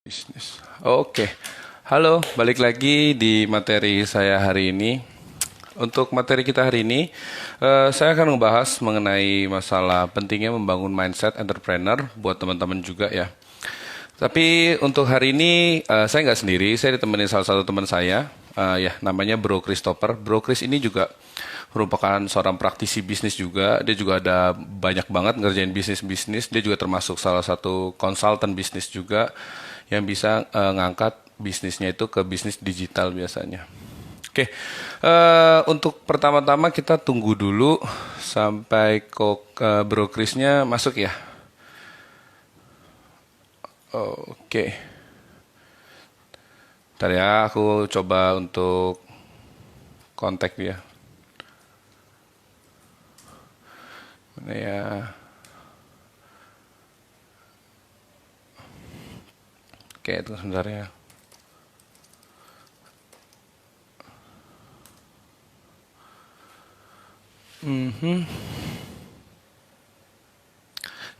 Bisnis. Oke. Halo, balik lagi di materi saya hari ini. Untuk materi kita hari ini, saya akan membahas mengenai masalah pentingnya membangun mindset entrepreneur buat teman-teman juga ya. Tapi untuk hari ini saya nggak sendiri, saya ditemani salah satu teman saya, ya namanya Bro Christopher. Bro Chris ini juga merupakan seorang praktisi bisnis juga. Dia juga ada banyak banget ngerjain bisnis-bisnis. Dia juga termasuk salah satu konsultan bisnis juga yang bisa ngangkat bisnisnya itu ke bisnis digital biasanya. Oke, untuk pertama-tama kita tunggu dulu sampai kok Bro Chrisnya masuk ya. Oke, ntar ya aku coba untuk kontak dia. Mana ya? Oke, itu sebentar ya.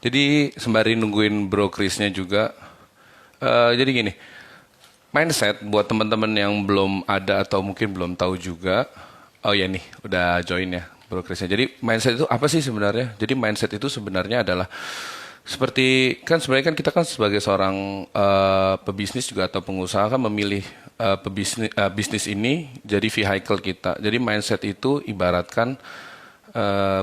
Jadi sembari nungguin Bro Chrisnya juga, jadi gini, mindset buat teman-teman yang belum ada atau mungkin belum tahu juga. Oh ya nih, udah join ya Bro Chrisnya. Jadi mindset itu apa sih sebenarnya? Jadi mindset itu sebenarnya adalah seperti kan sebenarnya kan kita kan sebagai seorang pebisnis juga atau pengusaha kan memilih bisnis ini jadi vehicle kita. Jadi mindset itu ibaratkan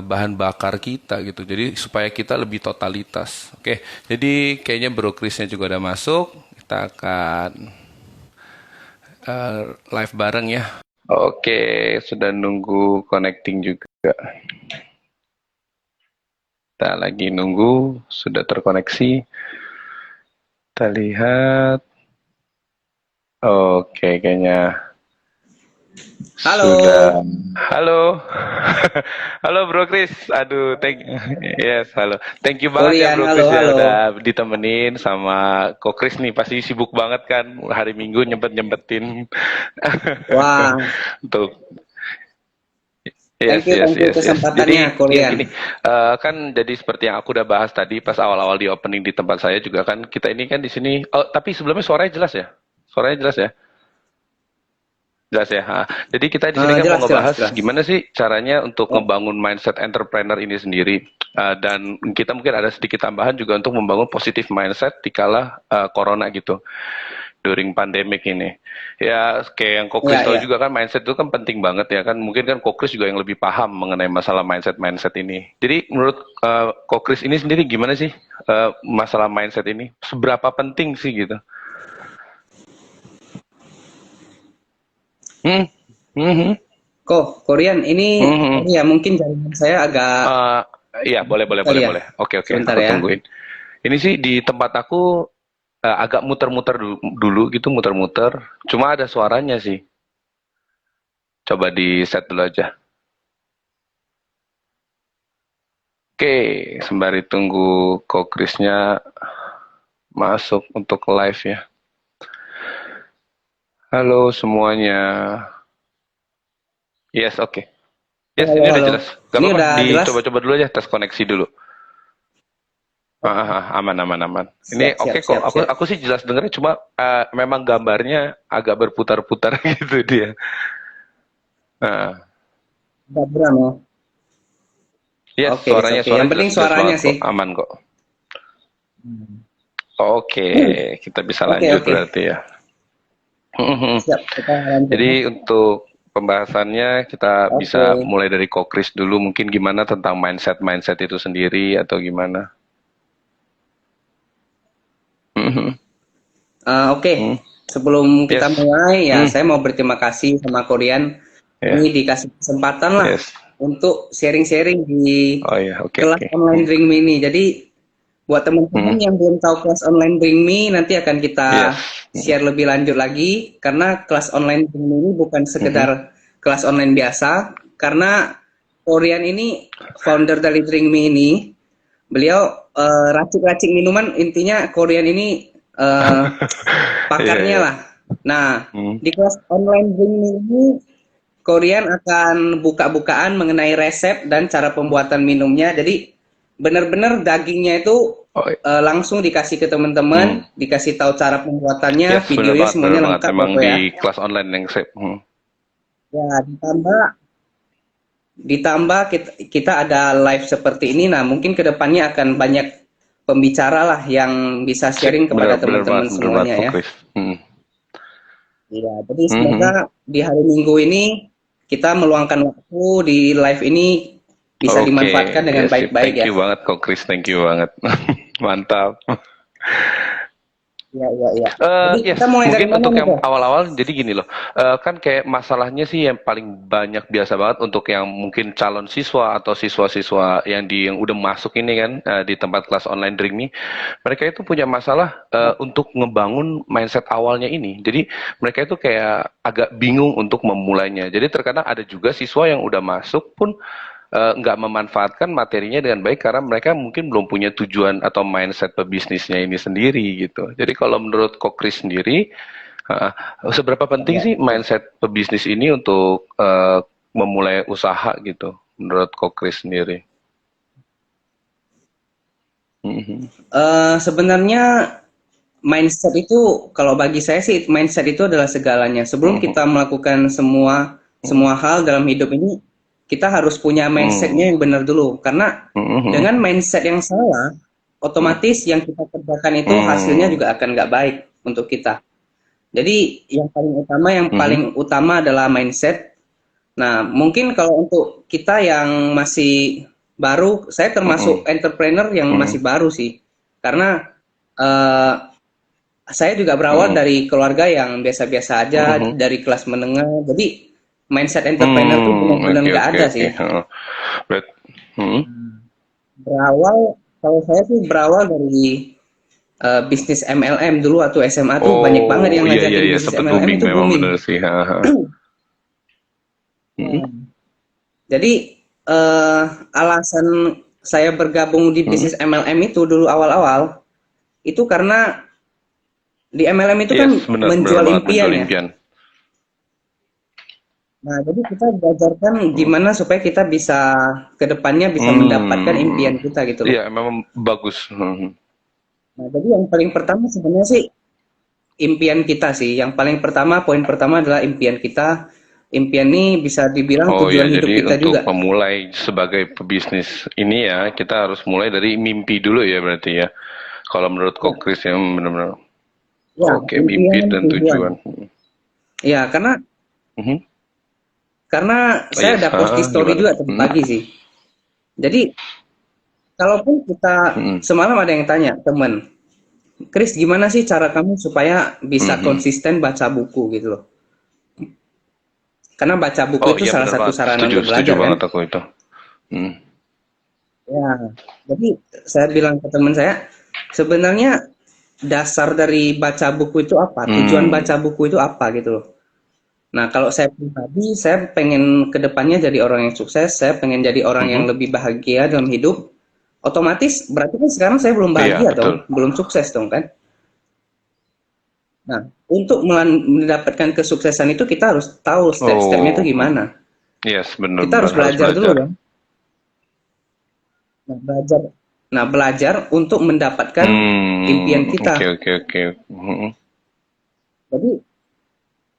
bahan bakar kita gitu. Jadi supaya kita lebih totalitas. Oke, jadi kayaknya Bro Chrisnya juga udah masuk. Kita akan live bareng ya. Oke, sudah nunggu connecting juga. Kita lagi nunggu, sudah terkoneksi. Kita lihat. Oke, kayaknya Halo, sudah. Halo. Halo Bro Chris. Aduh, yes, halo. Thank you banget ya Korian, Bro halo, Chris ya halo. udah ditemenin sama Ko Chris nih. Pasti sibuk banget kan hari Minggu nyempet-nyempetin Wah, untuk. Yes, yes, thank you yes, yes. kesempatannya, Jadi ya Korian. gini, kan jadi seperti yang aku udah bahas tadi pas awal-awal di opening di tempat saya juga kan kita ini kan di sini. Oh, tapi sebelumnya suaranya jelas ya? Suaranya jelas ya? Jelas ya. Ha. Jadi kita di sini kan mau Jelas, jelas, ngebahas jelas. gimana sih caranya untuk Oh, ngebangun mindset entrepreneur ini sendiri. Dan kita mungkin ada sedikit tambahan juga untuk membangun positif mindset di kala corona gitu, during pandemic ini. Ya kayak yang Kokris iya, tahu iya. juga kan mindset itu kan penting banget ya kan. Mungkin kan Kokris juga yang lebih paham mengenai masalah mindset-mindset ini. Jadi menurut Kokris ini sendiri gimana sih masalah mindset ini? Seberapa penting sih gitu? Hmm, hmm, hmm, Korian, ini hmm, hmm. ya mungkin jaringan saya agak Eh, iya, boleh, boleh, kali boleh, ya. boleh. Oke, oke, Sebentar aku ya. tungguin. Ini sih di tempat aku agak muter-muter dulu gitu, muter-muter. Cuma ada suaranya sih. Coba di set dulu aja. Oke, sembari tunggu Kokrisnya masuk untuk live ya. Halo semuanya. Yes, oke. Yes, Halo, ini udah halo. jelas. Gak Ini apa-apa, udah jelas? dicoba-coba dulu aja tes koneksi dulu. Aman, aman, aman. Ini Siap, siap, oke kok. siap, Aku siap. aku sih jelas dengernya, cuma memang gambarnya agak berputar-putar gitu dia. Nah, Udah buram ya. yes, Oke, suaranya oke. Yang suaranya penting jelas-jelas suaranya banget sih. kok, aman kok. Oke, kita bisa Oke, lanjut oke. berarti ya. Siap, kita lanjut ya. Jadi untuk pembahasannya kita bisa Oke. mulai dari Kokris dulu, mungkin gimana tentang mindset itu sendiri atau gimana? Oke. Hmm, Sebelum kita yes, mulai, ya hmm, saya mau berterima kasih sama Korian. ya, Ini dikasih kesempatan lah yes. untuk sharing-sharing di Oh ya, oke, kelas oke. online Bring Me ini. Jadi buat teman-teman Hmm, yang belum tahu kelas online Bring Me, nanti akan kita yes. share lebih lanjut lagi karena kelas online Bring Me ini bukan Mhm. sekedar kelas online biasa. Karena Korian ini founder dari Bring Me ini, beliau racik-racik minuman. Intinya Korian ini Iya, pakarnya iya. lah. Nah, Hmm. di kelas online Bring Me ini Korean akan buka-bukaan mengenai resep dan cara pembuatan minumnya. Jadi benar-benar dagingnya itu Oh, langsung dikasih ke teman-teman, dikasih tahu cara pembuatannya, yes, videonya bener semuanya banget. lengkap Memang Koko ya. di kelas online yang saya, Ya, ditambah kita ada live seperti ini. Nah, mungkin kedepannya akan banyak pembicara lah yang bisa sharing bener, kepada teman-teman bener banget semuanya kok, ya. Chris. Iya, jadi semoga Mhm. di hari Minggu ini kita meluangkan waktu di live ini bisa Oke, dimanfaatkan dengan ya sip. baik-baik Thank ya. you banget kok, Chris. Thank you banget. Mantap. Iya, iya, iya. Jadi Yes, kita mulai dari mungkin mana untuk nih, yang Kok? awal-awal, jadi gini loh, kan kayak masalahnya sih yang paling banyak biasa banget untuk yang mungkin calon siswa atau siswa-siswa yang udah masuk ini kan di tempat kelas online Dream Me, mereka itu punya masalah untuk ngebangun mindset awalnya ini. Jadi mereka itu kayak agak bingung untuk memulainya. Jadi terkadang ada juga siswa yang udah masuk pun nggak memanfaatkan materinya dengan baik karena mereka mungkin belum punya tujuan atau mindset pebisnisnya ini sendiri gitu. Jadi kalau menurut Kokris sendiri, uh, seberapa penting Ya. sih mindset pebisnis ini untuk memulai usaha gitu, menurut Kokris sendiri? Mhm. Sebenarnya mindset itu kalau bagi saya sih mindset itu adalah segalanya. Sebelum Mhm. kita melakukan semua Mhm. semua hal dalam hidup ini, kita harus punya mindsetnya Mhm. yang benar dulu. Karena Mhm. dengan mindset yang salah, otomatis yang kita kerjakan itu hasilnya Mhm. juga akan nggak baik untuk kita. Jadi yang paling utama adalah mindset. Nah, mungkin kalau untuk kita yang masih baru, saya termasuk Mhm. entrepreneur yang Mhm. masih baru sih. Karena eh, saya juga berawal Mhm. dari keluarga yang biasa-biasa aja, Mhm. dari kelas menengah. Jadi mindset entrepreneur tuh benar-benar Oke, nggak oke, ada oke. sih. Heeh. Mhm. Kalau saya sih berawal dari bisnis MLM dulu waktu SMA tuh banyak banget Oh, yang iya, iya, ngajakin iya, bisnis sempat MLM booming itu memang booming. bener sih. Haha. Mhm. Jadi eh, alasan saya bergabung di Mhm. bisnis MLM itu dulu awal-awal itu karena di MLM itu kan Yes, benar, benar menjual banget impian menjual ya. impian. Nah, jadi kita belajarkan Mhm. gimana supaya kita bisa ke depannya bisa mendapatkan Hmm, impian kita gitu loh. iya memang bagus. Mhm. Nah, jadi yang paling pertama sebenarnya sih impian kita sih. Yang paling pertama, poin pertama adalah impian kita. Impian ini bisa dibilang Oh ya, tujuan hidup jadi kita untuk juga. memulai sebagai pebisnis ini ya, kita harus mulai dari mimpi dulu ya berarti ya. Kalau menurut Ya, Kok Kris ya benar-benar. ya, Oke, mimpi impian dan tujuan. tujuan. Ya, Mhm. karena Oh, saya yes, ada posting story gimana? juga tadi Mhm. pagi sih. Jadi, kalaupun kita Mhm. semalam ada yang tanya, teman, Chris, gimana sih cara kamu supaya bisa Mhm. konsisten baca buku gitu loh? Karena baca buku Oh itu iya salah benar satu banget, sarana setuju, untuk setuju belajar kan? banget aku itu. Mhm. Ya, jadi saya bilang ke teman saya, sebenarnya dasar dari baca buku itu apa? Tujuan Hmm. baca buku itu apa gitu loh. Nah, kalau saya pribadi, saya pengen ke depannya jadi orang yang sukses, saya pengen jadi orang yang Mhm. lebih bahagia dalam hidup. Otomatis berarti kan sekarang saya belum Iya, bahagia betul. dong, belum sukses dong kan? Nah, untuk mendapatkan kesuksesan itu kita harus tahu step-stepnya itu Oh, gimana. yes, Kita benar-benar harus harus belajar dulu belajar. dong. Nah, belajar untuk mendapatkan impian Oke, kita. oke, oke. Mhm. Jadi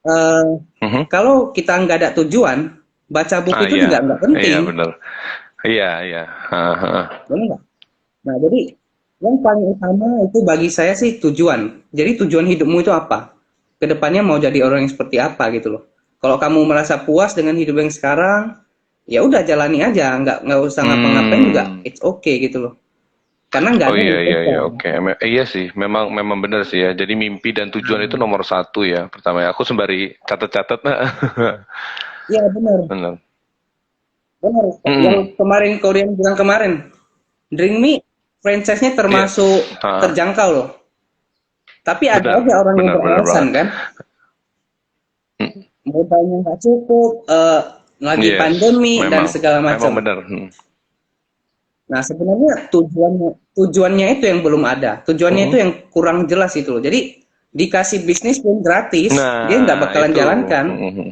eh, Mhm. kalau kita nggak ada tujuan, baca buku Ah, itu iya, juga nggak iya penting, benar. Iya, iya. Haha. benar nggak? Nah, jadi yang paling utama itu bagi saya sih tujuan. Jadi tujuan hidupmu itu apa? Kedepannya mau jadi orang yang seperti apa gitu loh. Kalau kamu merasa puas dengan hidup yang sekarang, ya udah jalani aja, nggak usah ngapa-ngapain juga, Hmm. it's okay gitu loh. Karena nggak Oh ada iya, yang iya, iya, spesial. oke. Iya sih, memang memang benar sih ya. Jadi mimpi dan tujuan itu nomor satu ya. Pertama ya, aku sembari catat-catat. Iya benar, Benar. benar. Yang Hmm. kemarin Korean bilang kemarin, Drink Me franchise-nya Yes. termasuk Ah, terjangkau loh. Tapi ada benar, aja orang yang benar, benar beralasan banget. kan, Hmm. modalnya nggak cukup, lagi Yes, pandemi dan memang, segala memang macam. benar. Hmm. Nah, sebenarnya tujuannya itu yang belum ada. Tujuannya itu Hmm. yang kurang jelas itu loh. Jadi dikasih bisnis pun gratis, dia nggak Nah, bakalan itu. jalankan. Hmm.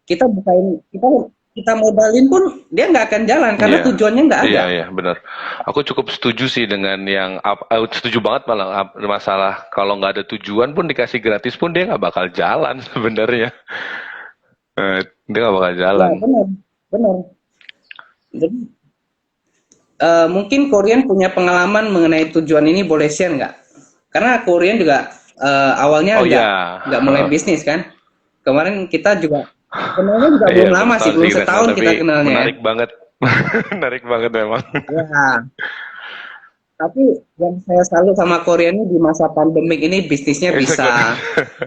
Kita bukain kita kita modalin pun dia nggak akan jalan karena Iya, tujuannya nggak iya, ada. iya, benar. Aku cukup setuju sih dengan yang setuju banget malah masalah kalau nggak ada tujuan pun dikasih gratis pun dia nggak bakal jalan sebenarnya. Dia nggak bakal Ya jalan. benar, benar. Jadi mungkin Korean punya pengalaman mengenai tujuan ini, boleh share nggak? Karena Korean juga awalnya Oh nggak mulai ya, bisnis kan. Kemarin kita juga kenalnya juga iya belum baru lama sih, setahun sih belum kita kenal setahun tapi kita kenalnya ya. menarik banget, menarik banget memang. Ya, tapi yang saya salut sama Korea ini di masa pandemik ini bisnisnya Bisa bisa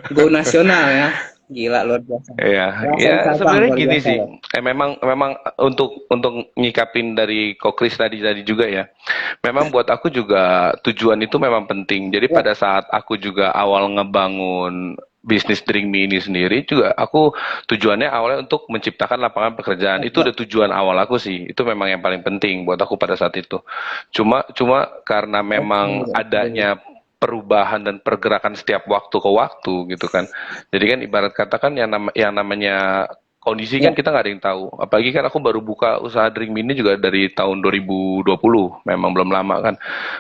go nasional ya. Gila luar biasa. Iya, ya Belasan cabang sebenarnya luar gini biasa sih, loh. memang memang untuk nyikapin dari Kokris tadi juga ya, memang buat aku juga tujuan itu memang penting. Jadi Ya, pada saat aku juga awal ngebangun bisnis Drink Me ini sendiri juga aku tujuannya awalnya untuk menciptakan lapangan pekerjaan. ya, Itu ya. udah tujuan awal aku sih. Itu memang yang paling penting buat aku pada saat itu. Cuma cuma karena Oke, memang oke. adanya perubahan dan pergerakan setiap waktu ke waktu gitu kan. Jadi kan ibarat kata kan yang namanya kondisi kan Ya, kita nggak ada yang tahu. Apalagi kan aku baru buka usaha Drink Me ini juga dari tahun 2020, memang belum lama kan.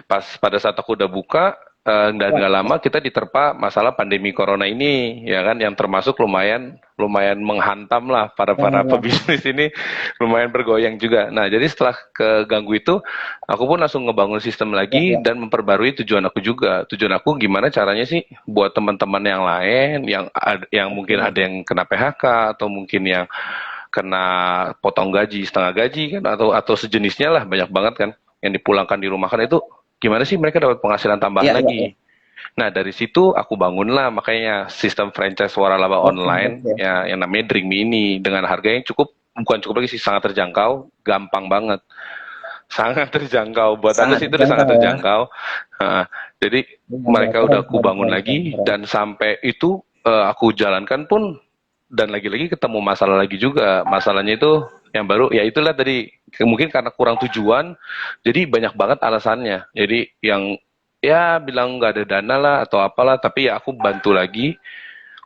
Pas pada saat aku udah buka dan ya, nggak ya. lama kita diterpa masalah pandemi corona ini, ya kan, yang termasuk lumayan lumayan menghantam lah para Ya, para ya. pebisnis ini, lumayan bergoyang juga. Nah jadi setelah keganggu itu, aku pun langsung ngebangun sistem Ya, lagi ya. dan memperbarui tujuan aku juga. Tujuan aku gimana caranya sih buat teman-teman yang lain yang mungkin Oke. ada yang kena PHK atau mungkin yang kena potong gaji, setengah gaji kan atau sejenisnya lah, banyak banget kan yang dipulangkan di rumah kan, itu gimana sih mereka dapat penghasilan tambahan Ya, ya, ya. lagi. Nah dari situ aku bangunlah makanya sistem franchise waralaba Oke, online oke. ya yang namanya Drink Me ini dengan harga yang bukan cukup lagi sih, sangat terjangkau, gampang banget, sangat terjangkau buat aku Sangat sih, itu udah sangat terjangkau ya. terjangkau. Jadi Ya, ya, mereka keren, udah aku keren, bangun keren, keren, lagi keren. dan sampai itu aku jalankan pun, dan lagi-lagi ketemu masalah lagi juga. Masalahnya itu yang baru ya itulah tadi, mungkin karena kurang tujuan jadi banyak banget alasannya. Jadi yang ya bilang nggak ada dana lah atau apalah, tapi ya aku bantu lagi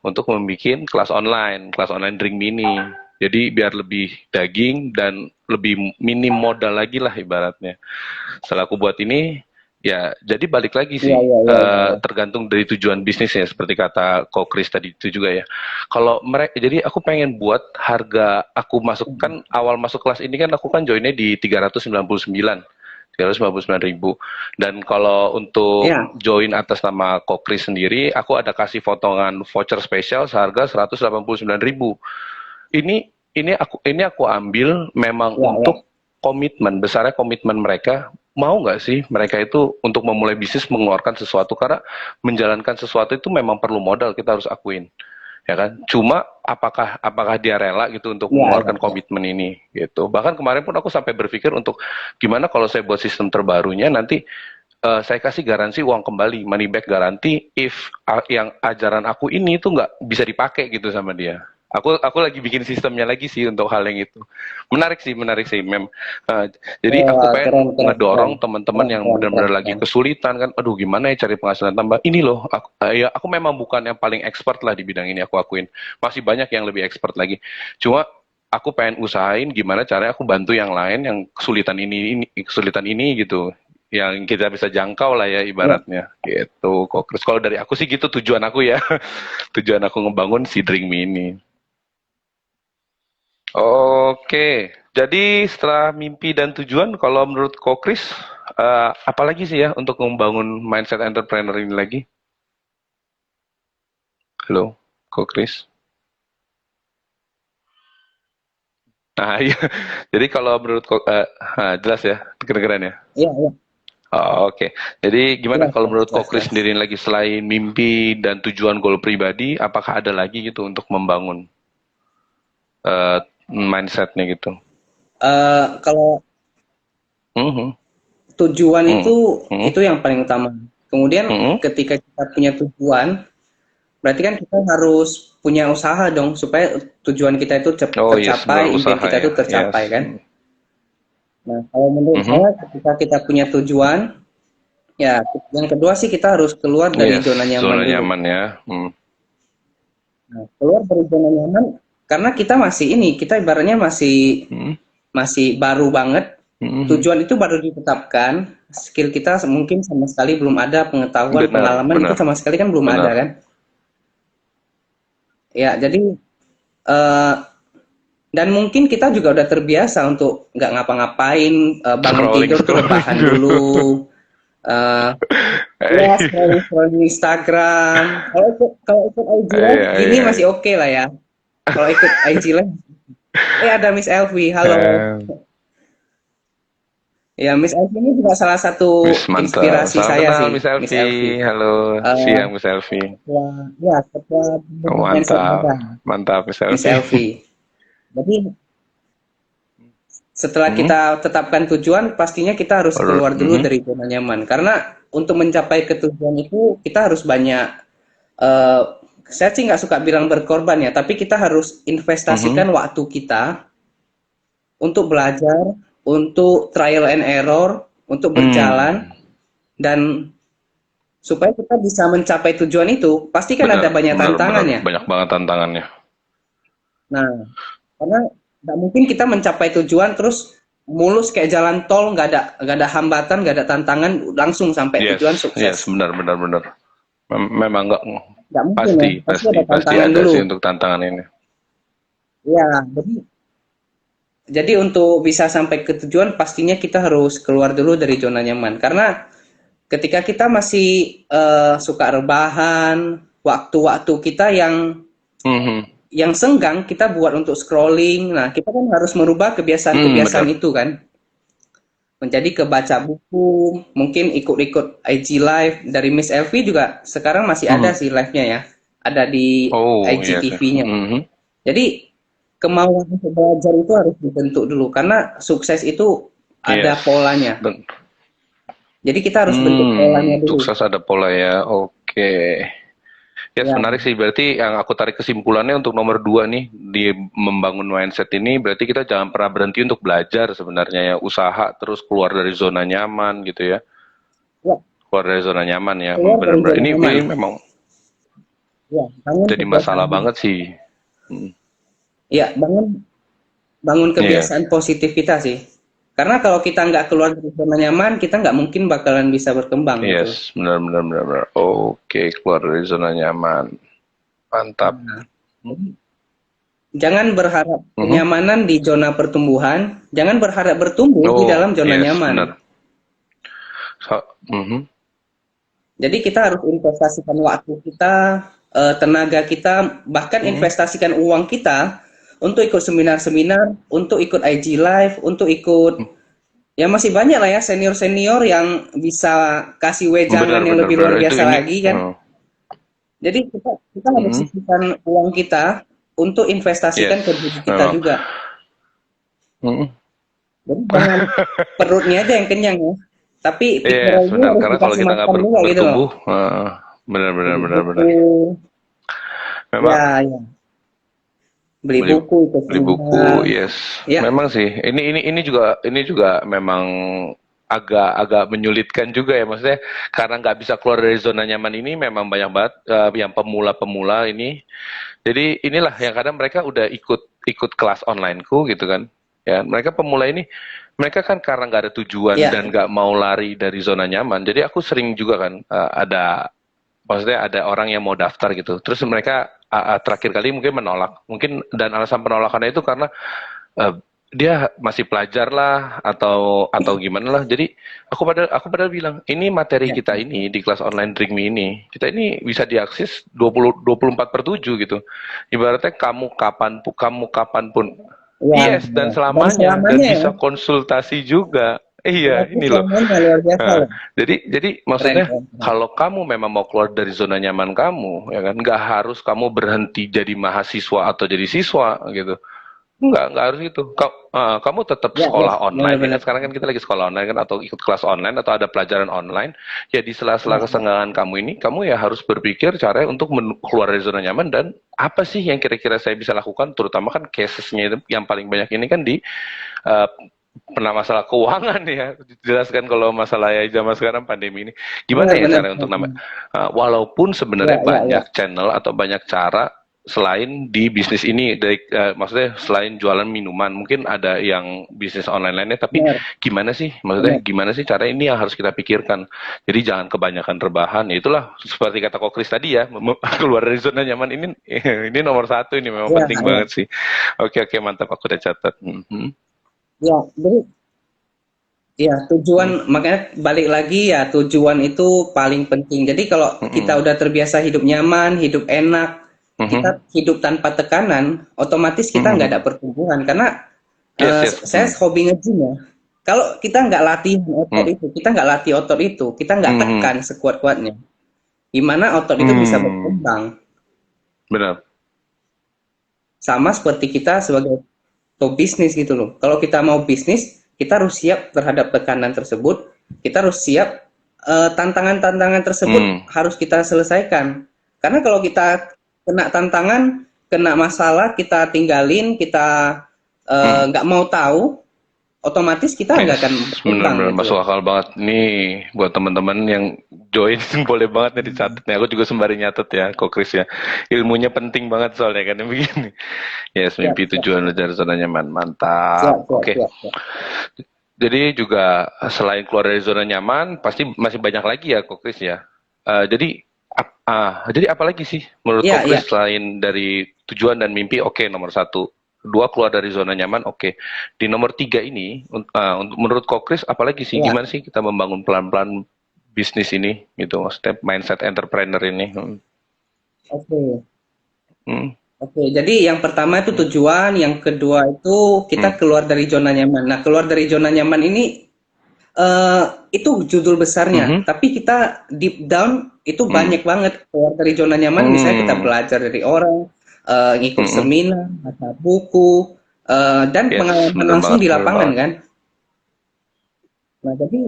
untuk membuat kelas online Drink Mini. Jadi biar lebih daging dan lebih minim modal lagi lah ibaratnya. Setelah aku buat ini, ya jadi balik lagi Iya, sih, iya, iya, iya, iya. tergantung dari tujuan bisnisnya seperti kata Ko Kris tadi itu juga ya. Kalau mereka, jadi aku pengen buat harga aku masukkan awal masuk kelas ini kan aku kan joinnya di 399.000. Dan kalau untuk Iya, join atas nama Kokri sendiri, aku ada kasih potongan voucher spesial seharga 189.000. Ini ini aku ambil memang iya, iya. untuk komitmen, besarnya komitmen mereka, mau nggak sih mereka itu untuk memulai bisnis mengeluarkan sesuatu, karena menjalankan sesuatu itu memang perlu modal, kita harus akuin, ya kan. Cuma apakah dia rela gitu untuk Iya, iya, mengeluarkan iya. komitmen ini gitu. Bahkan kemarin pun aku sampai berpikir untuk gimana kalau saya buat sistem terbarunya nanti, saya kasih garansi uang kembali, money back garanti, if yang ajaran aku ini tuh nggak bisa dipakai gitu sama dia. Aku lagi bikin sistemnya lagi sih untuk hal yang itu. Menarik sih, mem. Uh, jadi aku Wah, keren, pengen keren, keren. ngedorong teman-teman Keren, yang keren, keren, benar-benar lagi keren. kesulitan kan. Aduh, gimana ya cari penghasilan tambah? Ini loh, ya aku memang bukan yang paling expert lah di bidang ini, aku akuin. Masih banyak yang lebih expert lagi. Cuma aku pengen usahain gimana caranya aku bantu yang lain yang kesulitan ini gitu, yang kita bisa jangkau lah ya Ya, ibaratnya gitu kok. Terus kalau dari aku sih gitu tujuan aku ya. Tujuan aku ngebangun si Drink Me ini. Oke, jadi setelah mimpi dan tujuan, kalau menurut Kokris, apa lagi sih ya untuk membangun mindset entrepreneur ini lagi? Halo, Kokris. Nah, iya. Jadi kalau menurut jelas ya, kedengeran ya. iya, iya. Oh, oke. Jadi gimana Jelas, kalau jelas, menurut jelas, Kokris jelas. sendiri lagi, selain mimpi dan tujuan goal pribadi, apakah ada lagi gitu untuk membangun mindsetnya gitu? Kalau Mhm, tujuan mhm, mhm, itu yang paling utama. Kemudian mhm. ketika kita punya tujuan, berarti kan kita harus punya usaha dong supaya tujuan kita itu Oh yes, tercapai, impian berusaha kita ya. itu tercapai Yes. kan. Nah, kalau menurut Mhm. saya ketika kita punya tujuan, ya yang kedua sih kita harus keluar dari Yes, zona nyaman zona dulu. nyaman ya. Hmm. Nah, keluar dari zona nyaman, karena kita masih ini, kita ibaratnya masih Hmm, masih baru banget. hmm, hmm. Tujuan itu baru ditetapkan, skill kita mungkin sama sekali belum ada, pengetahuan, Benar, pengalaman itu benar, sama sekali kan belum ada benar. kan. Ya, jadi eh, dan mungkin kita juga udah terbiasa untuk nggak ngapa-ngapain, bangun Scrolling, tidur tuh scrolling rebahan dulu. dulu, eh, ya scrolling scrolling Instagram. Kalau ikut IG live Iya, gini iya, masih iya. oke lah ya. Kalau ikut IG live, ada Miss Elvi, halo. Eh, Ya, Miss Elvi ini juga salah Miss satu mantap. inspirasi Salam saya kenal sih, Miss Miss Elvi. Elvi. Halo, Eh, siang Miss Elvi. setelah Oh, desain mindset mantap, juga, mantap Miss Miss Elvi. Elvi. Jadi setelah Hmm, kita tetapkan tujuan, pastinya kita harus keluar dulu mhm, dari zona nyaman. Karena untuk mencapai ke tujuan itu kita harus banyak. eh saya sih nggak suka bilang berkorban ya, tapi kita harus mhm, investasikan waktu kita untuk belajar, untuk trial and error, untuk berjalan, hmm, dan supaya kita bisa mencapai tujuan itu, pasti kan benar, ada banyak benar, tantangan benar. ya. Banyak banget tantangannya. Nah, karena nggak mungkin kita mencapai tujuan terus mulus kayak jalan tol, nggak ada hambatan, nggak ada tantangan, langsung sampai tujuan Yes, yes, sukses. benar, benar, benar. Memang nggak, Nggak mungkin ya, pasti, pasti pasti, ada pasti tantangan ada dulu. sih untuk tantangan ini. Ya, jadi untuk bisa sampai ke tujuan pastinya kita harus keluar dulu dari zona nyaman. Karena ketika kita masih suka rebahan, waktu-waktu kita Mhm, yang senggang kita buat untuk scrolling. Nah, kita kan harus merubah kebiasaan-kebiasaan benar. itu kan. Menjadi kebaca buku, mungkin ikut-ikut IG live dari Miss Elvi juga sekarang masih ada Mhm. sih live-nya ya. Ada di Oh, iya sih. IGTV-nya. Mhm. Jadi kemauan untuk belajar itu harus dibentuk dulu karena sukses itu ada Yes. polanya. Jadi kita harus bentuk polanya Hmm, dulu. sukses ada pola ya. Oke. Yes, Ya, menarik sih. Berarti yang aku tarik kesimpulannya untuk nomor dua nih di membangun mindset ini, berarti kita jangan pernah berhenti untuk belajar sebenarnya ya. Usaha terus keluar dari zona nyaman gitu ya. ya, Keluar dari zona nyaman ya. keluar dari Benar-benar. zona Ini nyaman. memang Ya, bangun jadi kebiasaan masalah banget sih. Hmm. Ya, bangun bangun Iya. kebiasaan positif kita sih. Karena kalau kita nggak keluar dari zona nyaman, kita nggak mungkin bakalan bisa berkembang gitu loh. Yes, benar-benar benar-benar. Oke, keluar dari zona nyaman. Mantap. Nah, jadi jangan berharap Mhm. kenyamanan di zona pertumbuhan, jangan berharap bertumbuh di Oh, dalam zona yes, nyaman. benar. Mhm. Jadi kita harus investasikan waktu kita, tenaga kita, bahkan Mhm. investasikan uang kita untuk ikut seminar-seminar, untuk ikut IG Live, untuk ikut ya masih banyak lah ya senior-senior yang bisa kasih wejangan Benar yang benar lebih luar benar. Itu biasa ini lagi kan. Jadi kita harus mhm. sisihkan uang kita untuk Yes. investasikan ke diri kita Memang. juga. Mhm. Jadi jangan perutnya aja yang kenyang ya, tapi Yes, pikirannya benar. harus Karena kalau dikasih kita nggak makan juga gitu loh. bertumbuh, benar benar Beli benar benar. buku, Memang ya, ya. Beli beli buku, ikut beli buku, seminar. yes. Ya, Memang sih. Ini juga memang agak menyulitkan juga ya, maksudnya karena nggak bisa keluar dari zona nyaman ini memang banyak banget yang pemula-pemula ini. Jadi inilah yang kadang mereka udah ikut ikut kelas onlineku gitu kan. Ya, mereka pemula ini mereka kan karena nggak ada tujuan ya, dan nggak mau lari dari zona nyaman. Jadi aku sering juga kan ada maksudnya ada orang yang mau daftar gitu. Terus mereka terakhir kali mungkin menolak. Mungkin dan alasan penolakannya itu karena uh, dia masih pelajar lah atau gimana lah. Jadi aku padahal bilang, ini materi ya, kita ini di kelas online Drink Me ini, kita ini bisa diakses 24/7 gitu. Ibaratnya kamu kapanpun. ya, Yes, dan ya. Dan selamanya dan selamanya ya, bisa konsultasi juga. Iya, berarti ini loh. selamanya luar biasa Nah, loh. jadi Keren, maksudnya keren, keren. kalau kamu memang mau keluar dari zona nyaman kamu, ya kan, nggak harus kamu berhenti jadi mahasiswa atau jadi siswa gitu. Nggak harus itu. Kamu tetap Ya, ya, sekolah online, ya kan benar-benar. sekarang kan kita lagi sekolah online kan atau ikut kelas online atau ada pelajaran online. Ya di sela-sela Ya, ya. kesenggangan kamu ini, kamu ya harus berpikir caranya untuk keluar dari zona nyaman dan apa sih yang kira-kira saya bisa lakukan, terutama kan casesnya itu yang paling banyak ini kan di uh, pernah masalah keuangan ya, dijelaskan kalau masalah ya zaman sekarang pandemi ini gimana Benar, ya benar, cara untuk benar, nama benar. walaupun Ya, sebenarnya ya, ya. banyak channel atau banyak cara selain di bisnis ini dari maksudnya selain jualan minuman, mungkin ada yang bisnis online lainnya, tapi Benar, gimana sih, maksudnya benar. gimana sih cara ini yang harus kita pikirkan. Jadi jangan kebanyakan rebahan. Ya itulah seperti kata Kokris tadi ya, keluar dari zona nyaman ini ini nomor satu, ini memang Ya, penting ya. banget sih. Oke oke, mantap, aku udah catat. Mhm. Ya, jadi ya tujuan makanya balik lagi ya tujuan itu paling penting. Jadi kalau kita Mhm. udah terbiasa hidup nyaman, hidup enak, Mhm. kita hidup tanpa tekanan, otomatis kita nggak Mhm. ada pertumbuhan. Karena Yes yes. saya hobi nge-gym ya. Kalau kita nggak latih otot Mhm. itu, kita nggak latih otot itu, kita nggak Mhm. tekan sekuat-kuatnya. Gimana otot itu bisa Hmm, berkembang? benar. Sama seperti kita sebagai pebisnis gitu loh. Kalau kita mau bisnis, kita harus siap terhadap tekanan tersebut. Kita harus siap tantangan-tantangan tersebut Hmm. harus kita selesaikan. Karena kalau kita kena tantangan, kena masalah, kita tinggalin, kita Hmm. nggak mau tahu, otomatis kita nggak Yes, akan berkembang benar-benar gitu masuk loh. akal banget. Nih buat teman-teman yang join boleh banget nih dicatat nih. Aku juga sembari nyatet ya, kok Chris ya. Ilmunya penting banget soalnya kan begini. Yes, Siap, mimpi siap, tujuan belajar zona nyaman. siap, Mantap. siap, Oke. siap, siap. Jadi juga selain keluar dari zona nyaman, pasti masih banyak lagi ya, kok Chris ya. Jadi apa lagi sih menurut Iya, kok iya, Chris selain dari tujuan dan mimpi? Oke, nomor satu. Dua, keluar dari zona nyaman. Oke. Di nomor tiga ini, untuk menurut kok Chris, apalagi sih? iya. Gimana sih kita membangun pelan-pelan bisnis ini, gitu? Maksudnya mindset entrepreneur ini. Oke. Hmm, Oke, jadi yang pertama itu hmm, tujuan, yang kedua itu hmm, kita keluar dari zona nyaman. Nah, keluar dari zona nyaman ini eh, itu judul besarnya, mhm, tapi kita deep down itu hmm, banyak banget keluar dari zona nyaman. Misalnya kita hmm, belajar dari orang, ngikut hmm. seminar, baca buku, dan Yes, pengalaman bener langsung banget, di bener lapangan banget. kan. Nah, jadi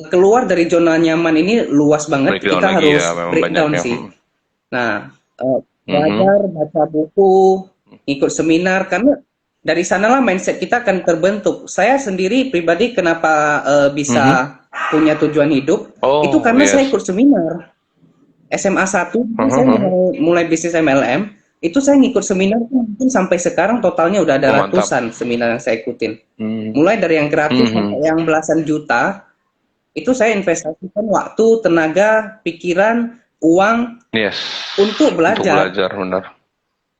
keluar dari zona nyaman ini luas banget. Breakdown Kita lagi ya, harus memang banyak breakdown ya. sih. Nah, Mhm, belajar, baca buku, ikut seminar, karena dari sanalah mindset kita akan terbentuk. Saya sendiri pribadi kenapa mhm. bisa punya tujuan hidup, itu Oh, karena saya yes. ikut seminar. SMA 1 itu Heeh, saya heeh. mulai bisnis MLM, itu saya ngikut seminar tuh mungkin sampai sekarang totalnya udah ada Oh, mantap. ratusan seminar yang saya ikutin. Hmm. Mulai dari yang gratis Mhm. sampai yang belasan juta, itu saya investasikan waktu, tenaga, pikiran, uang Yes, untuk untuk belajar. belajar benar.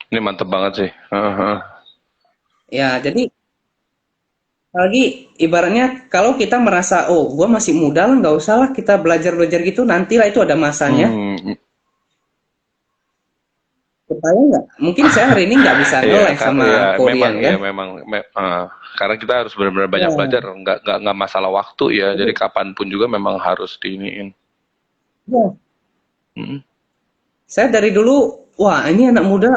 Ini mantep banget sih. Heeh, heeh. Ya, jadi lagi ibaratnya kalau kita merasa oh gue masih muda lah nggak usah lah kita belajar belajar gitu nantilah itu ada masanya Hmm. supaya nggak mungkin saya hari ini nggak bisa Iya, nge-live sama iya, memang Korean ya kan memang karena kita harus benar-benar banyak belajar, ya, nggak masalah waktu ya. Jadi jadi, kapanpun juga memang harus diiniin. ya, Mhm. saya dari dulu wah ini anak muda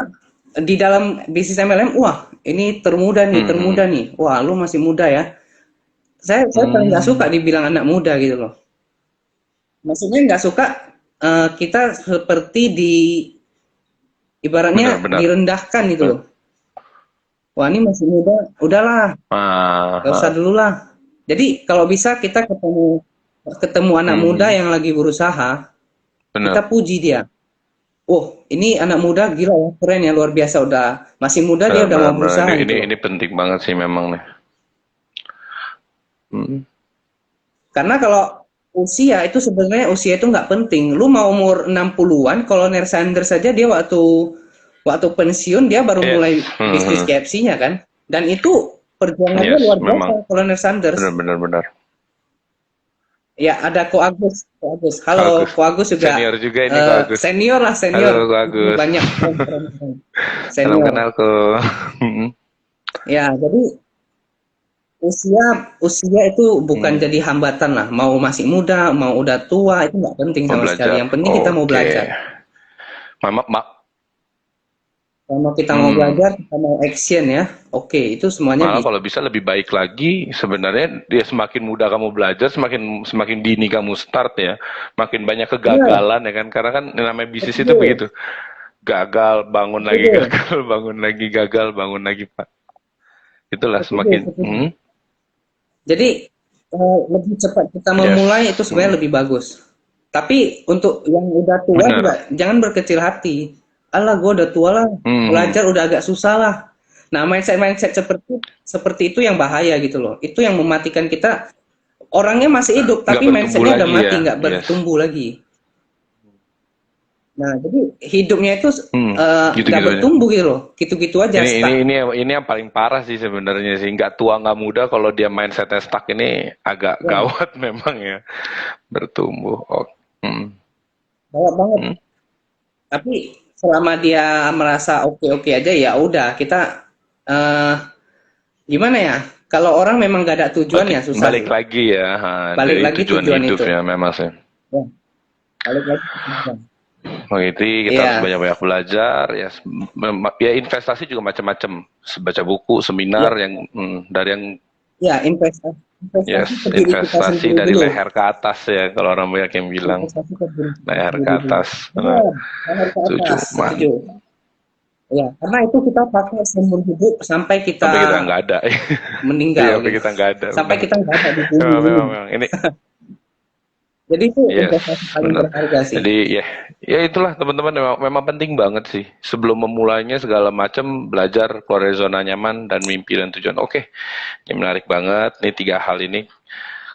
di dalam bisnis MLM wah ini termuda Mhm. nih wah lu masih muda ya saya paling nggak suka Hmm. dibilang anak muda gitu loh maksudnya nggak suka kita seperti di ibaratnya Benar-benar. direndahkan gitu loh. Wah ini masih muda, udahlah, Ah, gak usah ah. dulu lah. Jadi kalau bisa kita ketemu ketemu anak muda Mhm. yang lagi berusaha, kita Benar. puji dia. Oh, ini anak muda gila ya, keren ya, luar biasa udah masih muda dia Benar, udah benar, mau benar. berusaha Ini gitu loh. ini penting banget sih memang nih. Mhm. Karena kalau usia itu sebenarnya usia itu nggak penting. Lu mau umur 60-an, Kolonel Sanders saja dia waktu waktu pensiun dia baru Yes. mulai bisnis Mhm. KFC-nya kan. Dan itu perjuangannya Yes, luar memang. biasa Kolonel Benar, Sanders. benar, benar. Ya, ada Ko Agus. Ko Agus. Kak Halo, Agus. Ko Agus juga Senior juga ini Kak Agus. senior lah, Halo senior. Kak Ini Agus. banyak keren-keren. Salam Senior. kenal Ko. Ya, jadi usia usia itu bukan Hmm. jadi hambatan lah. Mau masih muda, mau udah tua, itu nggak penting Mau sama sekali. belajar. Yang penting kita mau belajar. Oke. Mama, Kalau kita mau hmm. belajar, kita mau action ya. Oke, itu semuanya Malah bisa. kalau bisa lebih baik lagi sebenarnya dia semakin muda kamu belajar semakin semakin dini kamu start ya makin banyak Benar, kegagalan ya kan karena kan yang namanya bisnis itu betul, begitu gagal bangun lagi betul, gagal bangun lagi gagal bangun lagi Pak itulah betul, semakin betul. Jadi lebih cepat kita yes memulai itu sebenarnya lebih bagus. Tapi untuk yang udah tua juga benar jangan berkecil hati. alah gue udah tua lah, Hmm. belajar udah agak susah lah. Nah, mindset-mindset seperti seperti itu yang bahaya gitu loh. Itu yang mematikan kita. Orangnya masih hidup, Nggak tapi bertumbuh mindsetnya udah lagi mati, ya, nggak yes. bertumbuh lagi. Nah, jadi hidupnya itu nggak Gitu-gitu aja. bertumbuh gitu loh, gitu-gitu aja, stuck. Ini yang paling parah sih sebenarnya sih. Nggak tua nggak muda kalau dia mindsetnya stuck ini agak Ya, gawat memang ya. Bertumbuh. Oh. Hmm. banget banget. Hmm. Tapi selama dia merasa oke-oke aja, ya udah kita eh gimana ya? Kalau orang memang gak ada tujuan Balik ya susah balik sih. lagi ya, ha, Balik dari lagi tujuan tujuan hidup itu. ya memang sih. Ya, balik lagi ke tujuan. Mengerti, kita harus Iya, banyak-banyak belajar ya. Ya investasi juga macam-macam. Baca buku, ya, seminar yang dari yang ya investasi, investasi ke yes, diri kita investasi sendiri dari dulu. leher ke atas ya kalau orang banyak yang bilang Investasi ke diri kita leher ke sendiri dulu. atas. Benar. Benar, leher ke Setuju, atas, man. setuju. Ya, karena itu kita pakai seumur hidup sampai kita Sampai kita nggak ada. Iya, meninggal sampai gitu. kita nggak ada, Sampai benar. kita nggak ada di bumi Memang, ini. memang, memang. Ini Jadi itu yes, investasi paling benar. berharga sih. Jadi ya itulah teman-teman memang penting banget sih. Sebelum memulainya segala macam belajar keluar dari zona nyaman dan mimpi dan tujuan. Oke, ini menarik banget. Ini tiga hal ini.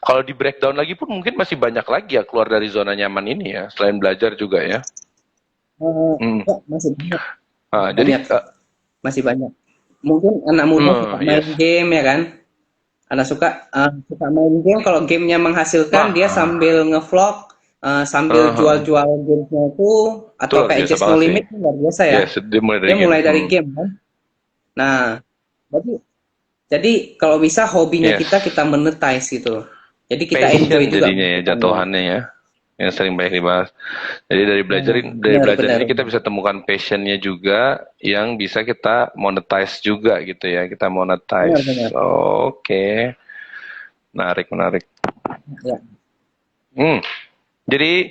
Kalau di breakdown lagi pun mungkin masih banyak lagi ya keluar dari zona nyaman ini ya. Selain belajar juga ya. Eh, Hmm. ya, masih banyak, Nah, jadi banyak, masih banyak. Mungkin anak muda suka main yes. game ya kan? Anak suka main game. Kalau gamenya menghasilkan, dia Nah, sambil ngevlog, sambil jual-jual gamenya itu, itu atau luar kayak biasa Just No banget sih. Limit itu luar biasa ya. Yes, dia mulai Dia dari game. mulai dari game kan. Nah, jadi jadi kalau bisa hobinya kita Yes. kita monetize gitu. Jadi kita Passion enjoy juga jadinya ya melakukannya. jatuhannya ya. Yang sering banyak dibahas. Jadi Nah, dari belajar benar-benar. ini kita bisa temukan passionnya juga yang bisa kita monetize juga gitu ya. Kita monetize. Benar-benar. Oke, menarik menarik. Ya. Hmm. Jadi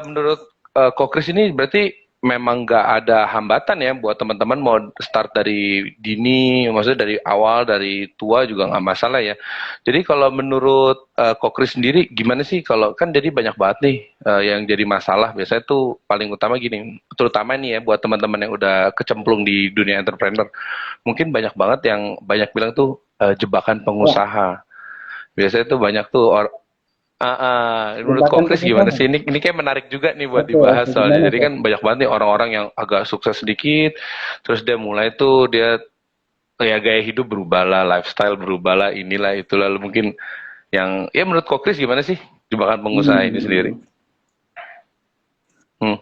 menurut Kokris ini berarti memang nggak ada hambatan ya buat teman-teman mau start dari dini, maksudnya dari awal, dari tua juga nggak masalah ya. Jadi kalau menurut Kokris sendiri gimana sih kalau kan jadi banyak banget nih yang jadi masalah biasanya tuh paling utama gini, terutama nih ya buat teman-teman yang udah kecemplung di dunia entrepreneur, mungkin banyak banget yang banyak bilang tuh jebakan Ya, pengusaha. Biasanya tuh banyak tuh menurut jebakan Kokris gimana pengusaha. sih? Ini kayak menarik juga nih buat Oke, oke, dibahas soalnya. gimana Jadi tuh? kan banyak banget nih orang-orang yang agak sukses sedikit, terus dia mulai tuh dia kayak gaya hidup berubah lah, lifestyle berubah lah, inilah itu lalu mungkin yang ya menurut Kokris gimana sih jebakan pengusaha ini sendiri? Hmm.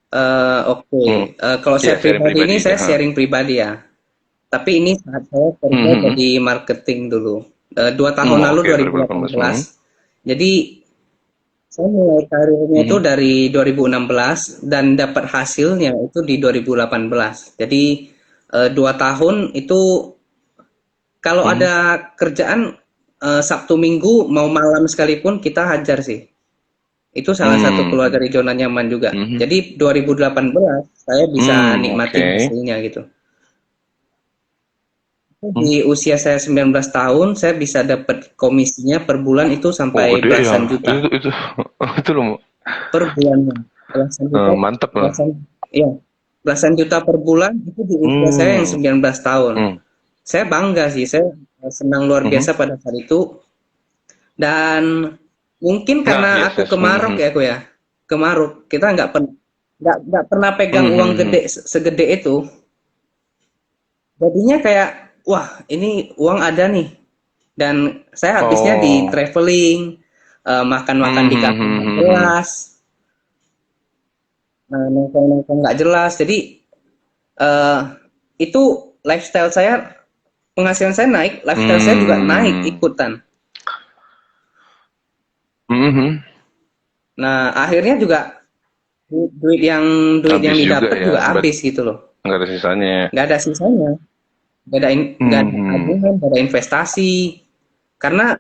Hmm, Oke. hmm. Kalau Ya saya sharing pribadi ini pribadi ini. saya Ha. sharing pribadi ya. Tapi ini saat saya Hmm, kerja hmm, hmm. jadi marketing dulu. 2 tahun lalu Oke, 2018. 2018. Jadi saya mulai karirnya itu Hmm, dari 2016 dan dapat hasilnya itu di 2018. Jadi 2 tahun itu kalau hmm, ada kerjaan Sabtu Minggu mau malam sekalipun kita hajar sih. Itu salah satu keluar hmm, dari zona nyaman juga. hmm, hmm. Jadi 2018 saya bisa Oke. nikmatin hasilnya gitu. Hmm. Di usia saya 19 tahun, saya bisa dapat komisinya per bulan itu Oh sampai gede ya. belasan juta. Itu itu loh. Per bulannya. Belasan juta, Mantep lah. belasan, iya, belasan juta per bulan itu di usia saya yang Hmm. 19 tahun. Hmm. Saya bangga sih, saya senang luar Mhm. biasa pada saat itu. Dan mungkin Nah, karena yes, aku yes. ke Marok Mhm. ya, aku ya. Ke Marok, kita nggak pernah pegang Mhm, uang mhm. gede segede itu. Jadinya kayak, wah ini uang ada nih. Dan saya habisnya di Oh. traveling, makan-makan di Mhm, kafe mhm, nggak mhm, mhm. jelas, nongkrong-nongkrong nggak jelas. Jadi eh, itu lifestyle saya, penghasilan saya naik, lifestyle saya juga naik Hmm. ikutan. Mhm. Nah akhirnya juga duit yang Habis juga didapat ya, juga habis gitu loh. nggak ada sisanya. Nggak ada sisanya, nggak ada Mhm. tabungan, nggak ada investasi. Karena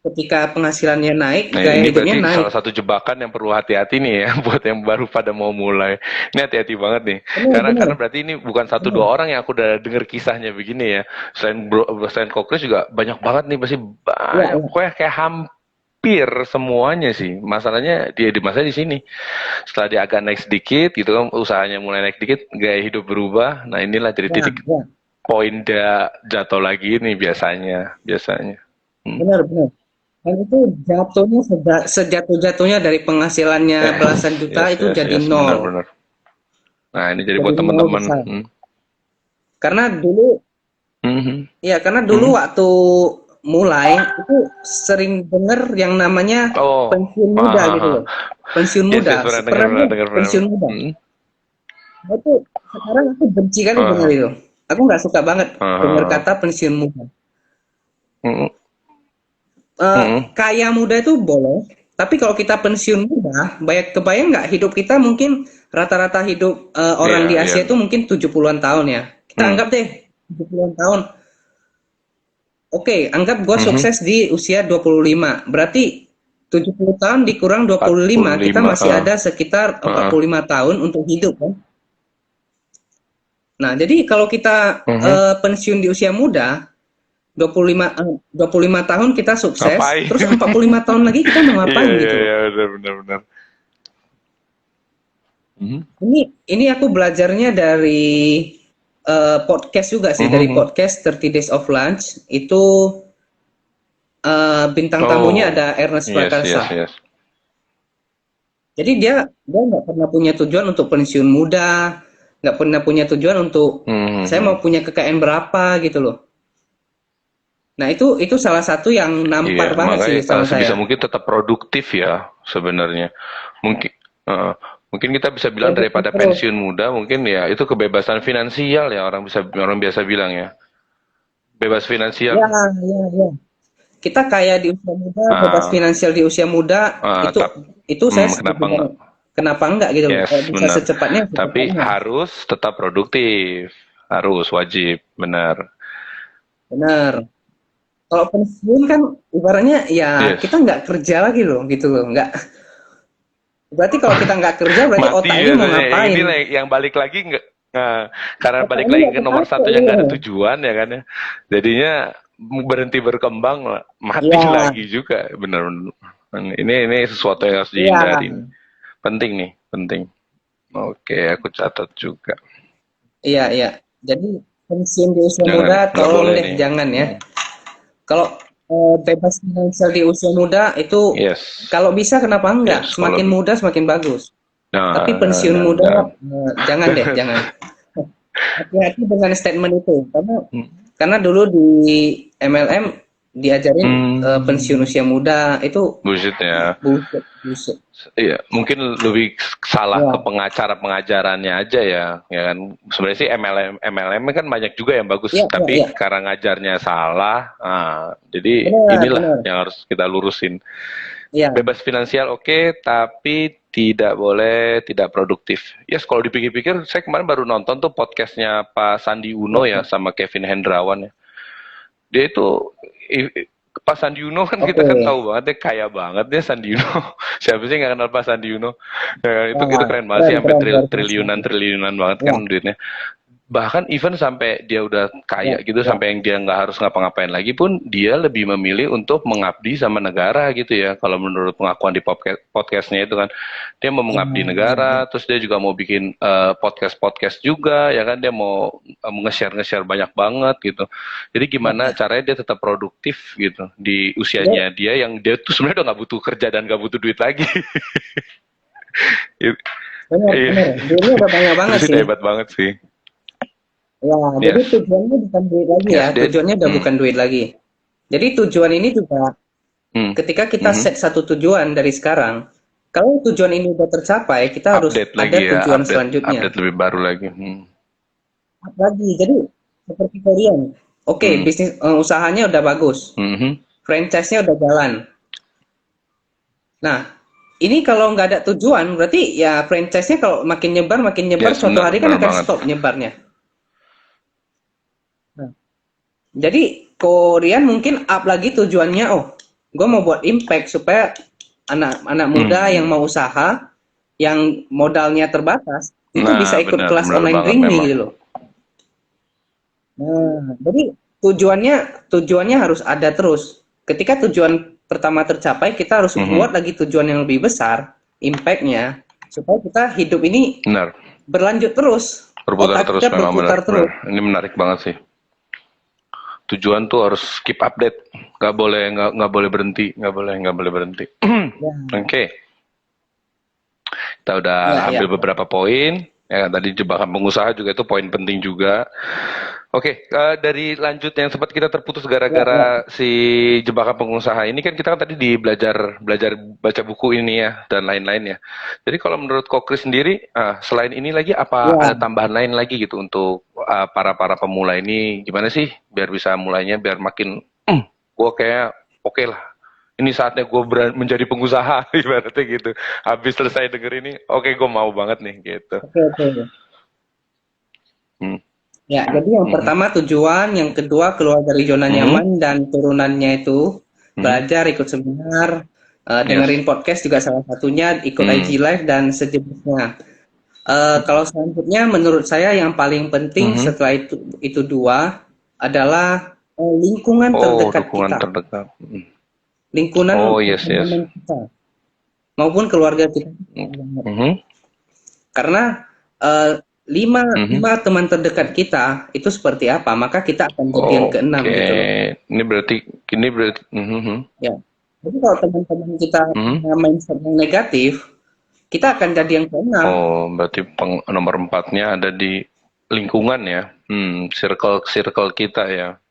ketika penghasilannya naik, Nah, gaya ini hidupnya berarti naik. salah satu jebakan yang perlu hati-hati nih ya buat yang baru pada mau mulai. Ini hati-hati banget nih. Benar, Karena benar, berarti ini bukan satu benar. dua orang yang aku udah denger kisahnya begini ya. Selain Kokris juga banyak banget nih pasti Ya, banyak ya. pokoknya kayak hampir semuanya sih. Masalahnya dia di masa di sini. Setelah dia agak naik sedikit gitu kan, usahanya mulai naik sedikit, gaya hidup berubah. Nah, inilah jadi Ya, titik ya, poin dia jatuh lagi nih biasanya. Hmm. benar, benar. Dan itu jatuhnya sejatuh-jatuhnya dari penghasilannya Yes, belasan juta yes, itu yes, jadi yes, nol. benar-benar. Nah, ini jadi Jadi buat nol teman-teman. besar. Hmm. Karena dulu, Mhm. ya karena dulu Mhm. waktu mulai itu sering denger yang namanya Oh, pensiun muda gitu hahaha. loh. Pensiun Yes, muda, yes, pernah dengar, pernah pernah dengar dengar, pernah. pensiun muda. Mhm. Nah, itu sekarang aku benci kali dengar Heeh, itu. Aku nggak suka banget dengar heeh. kata pensiun muda. Mhm, mhm. Kaya muda itu boleh, tapi kalau kita pensiun muda, banyak kebayang nggak hidup kita mungkin rata-rata hidup Iya, orang di iya. Asia itu mungkin 70-an tahun ya. Kita Hmm. anggap deh 70-an tahun. Oke, anggap gua Mhm. sukses di usia 25. Berarti 70 tahun dikurang 25, kita 45, masih ada sekitar empat heeh. puluh lima tahun untuk hidup kan. Nah, jadi kalau kita Mhm. pensiun di usia muda, 25 tahun kita sukses, Ngapain? terus 45 tahun lagi kita mau Iya, ngapain iya, gitu loh. iya, benar, benar, benar. Mhm. Ini aku belajarnya dari podcast juga sih, dari Mhm. podcast 30 Days of Lunch. Itu bintang tamunya Oh, ada Ernest yes, Prakasa. yes, yes. Jadi dia nggak pernah punya tujuan untuk pensiun muda, nggak pernah punya tujuan untuk saya mau Mhm. punya kekayaan berapa gitu loh. Nah itu salah satu yang nampar Iya, banget sih makanya sama sebisa saya. mungkin tetap produktif ya sebenarnya. Mungkin heeh. Mungkin kita bisa bilang Produktif daripada terus. pensiun muda, mungkin ya itu kebebasan finansial ya orang biasa bilang ya. Bebas Ya, finansial. ya, ya. Kita kaya di usia muda, bebas Ah, finansial di usia muda, ah, itu tap, itu saya setuju kenapa enggak? banget. Kenapa enggak gitu loh? Yes, Kalau bisa benar. secepatnya, Tapi secepatnya. harus tetap produktif. Harus wajib, benar. Benar. Kalau pensiun kan ibaratnya ya Yes. kita nggak kerja lagi loh gitu loh. Nggak. Berarti kalau kita nggak kerja berarti Mati otak ini mau biasanya. Yang ngapain? inilah yang balik lagi nggak, nah, karena Otak balik ini lagi nggak ke nomor kepake satu yang gitu nggak ada loh. tujuan ya kan ya. Jadinya berhenti berkembang lah. Mati Iya, lagi juga, benar. Ini sesuatu yang harus iya, dihindari nih. Penting nih, penting. Oke, aku catat juga. iya, iya. Jadi pensiun di usia Jangan, muda nggak tolong boleh deh nih. jangan ya. Hmm. Kalau bebas finansial di usia muda itu Yes, kalau bisa kenapa enggak? yes. Kalau Semakin muda semakin bagus. Tapi nah, pensiun jangan, muda jangan. jangan deh, jangan. Hati-hati dengan statement itu Hmm. karena dulu di MLM diajarin pensiun Hmm. usia muda itu Bullshit ya. bullshit, bullshit. Iya, mungkin lebih salah ke Ya, pengacara pengajarannya aja ya, ya kan. Sebenarnya sih MLM kan banyak juga yang bagus, ya, ya, tapi ya. karena ngajarnya salah, jadi Benar, inilah benar. yang harus kita lurusin. Ya, Bebas finansial oke, tapi tidak boleh tidak produktif. Yes, kalau dipikir-pikir, saya kemarin baru nonton tuh podcastnya Pak Sandi Uno ya oke. sama Kevin Hendrawan ya. Dia itu Pak Sandi Uno kan kita Oke. kan tahu banget dia kaya banget dia Sandi Uno. Siapa sih nggak kenal Pak Sandi Uno? Ya, itu Wah, keren banget sih keren, sampai keren, luar biasa. triliunan triliunan banget Ya, kan duitnya. Bahkan even sampai dia udah ya, kaya gitu ya. sampai yang dia nggak harus ngapa-ngapain lagi pun dia lebih memilih untuk mengabdi sama negara gitu ya kalau menurut pengakuan di podcastnya itu kan dia mau Ya, mengabdi ya, ya. negara terus dia juga mau bikin podcast juga ya kan dia mau nge-share banyak banget gitu jadi Ya, gimana ya. caranya dia tetap produktif gitu di Dia usianya dia yang dia tuh sebenarnya udah nggak butuh kerja dan nggak butuh duit lagi. benar, Iya, benar. Duitnya udah banyak itu banget sih sih. hebat banget sih. Ya, jadi Yes, tujuannya bukan duit lagi ya. yes, dia. Tujuannya udah Hmm. bukan duit lagi. Jadi tujuan ini juga Hmm. ketika kita Mhm. set satu tujuan dari sekarang, kalau tujuan ini udah tercapai, kita harus Update ada lagi ya, tujuan update selanjutnya. update lebih baru lagi. Hmm. Apa lagi? Jadi seperti Korean. Oke, Hmm. bisnis usahanya udah bagus. Mhm. Franchise-nya udah jalan. Nah, ini kalau nggak ada tujuan, berarti ya franchise-nya kalau makin nyebar, Yes, suatu benar, hari kan benar akan banget. stop nyebarnya. Nah, jadi Korean mungkin up lagi tujuannya, oh, gue mau buat impact supaya anak-anak muda yang Hmm. mau usaha, yang modalnya terbatas, itu Nah, bisa ikut benar, kelas benar online banget Bring Me memang. gitu loh. Nah, jadi tujuannya tujuannya harus ada terus. Ketika tujuan pertama tercapai, kita harus buat lagi tujuan yang lebih besar, impact-nya, supaya kita hidup ini Benar. berlanjut terus. Berputar Otak terus kita memang benar. berputar terus. Ini menarik banget sih. Tujuan tuh harus keep update. Nggak boleh berhenti. Nggak boleh berhenti. Ya, Oke. Kita udah ya, ya. ambil beberapa poin. Ya, tadi jebakan pengusaha juga itu poin penting juga. Oke, dari lanjut yang sempat kita terputus Ya, ya. gara-gara si jebakan pengusaha ini kan kita kan tadi belajar baca buku ini ya dan lain-lain ya. Jadi kalau menurut Kokri sendiri, selain ini lagi apa Ya, ada tambahan lain lagi gitu untuk para pemula ini gimana sih biar bisa mulainya biar makin gue kayak oke lah. Ini saatnya gue menjadi pengusaha ibaratnya gitu. Habis selesai denger ini, oke gue mau banget nih gitu. oke, oke. Hmm. Ya, jadi yang pertama tujuan, yang kedua keluar dari zona nyaman, dan turunannya itu belajar, ikut seminar, dengerin podcast juga salah satunya, ikut IG Live dan sejenisnya. Kalau selanjutnya menurut saya yang paling penting setelah itu dua adalah lingkungan terdekat Dukungan kita, terdekat. lingkungan Yes. pertemanan kita maupun keluarga kita. Karena lima teman terdekat kita itu seperti apa, maka kita akan jadi yang keenam gitu loh. Ini berarti Ya. Jadi kalau teman-teman kita punya mindset yang negatif, kita akan jadi yang keenam. berarti nomor 4-nya ada di lingkungan ya. Circle kita ya.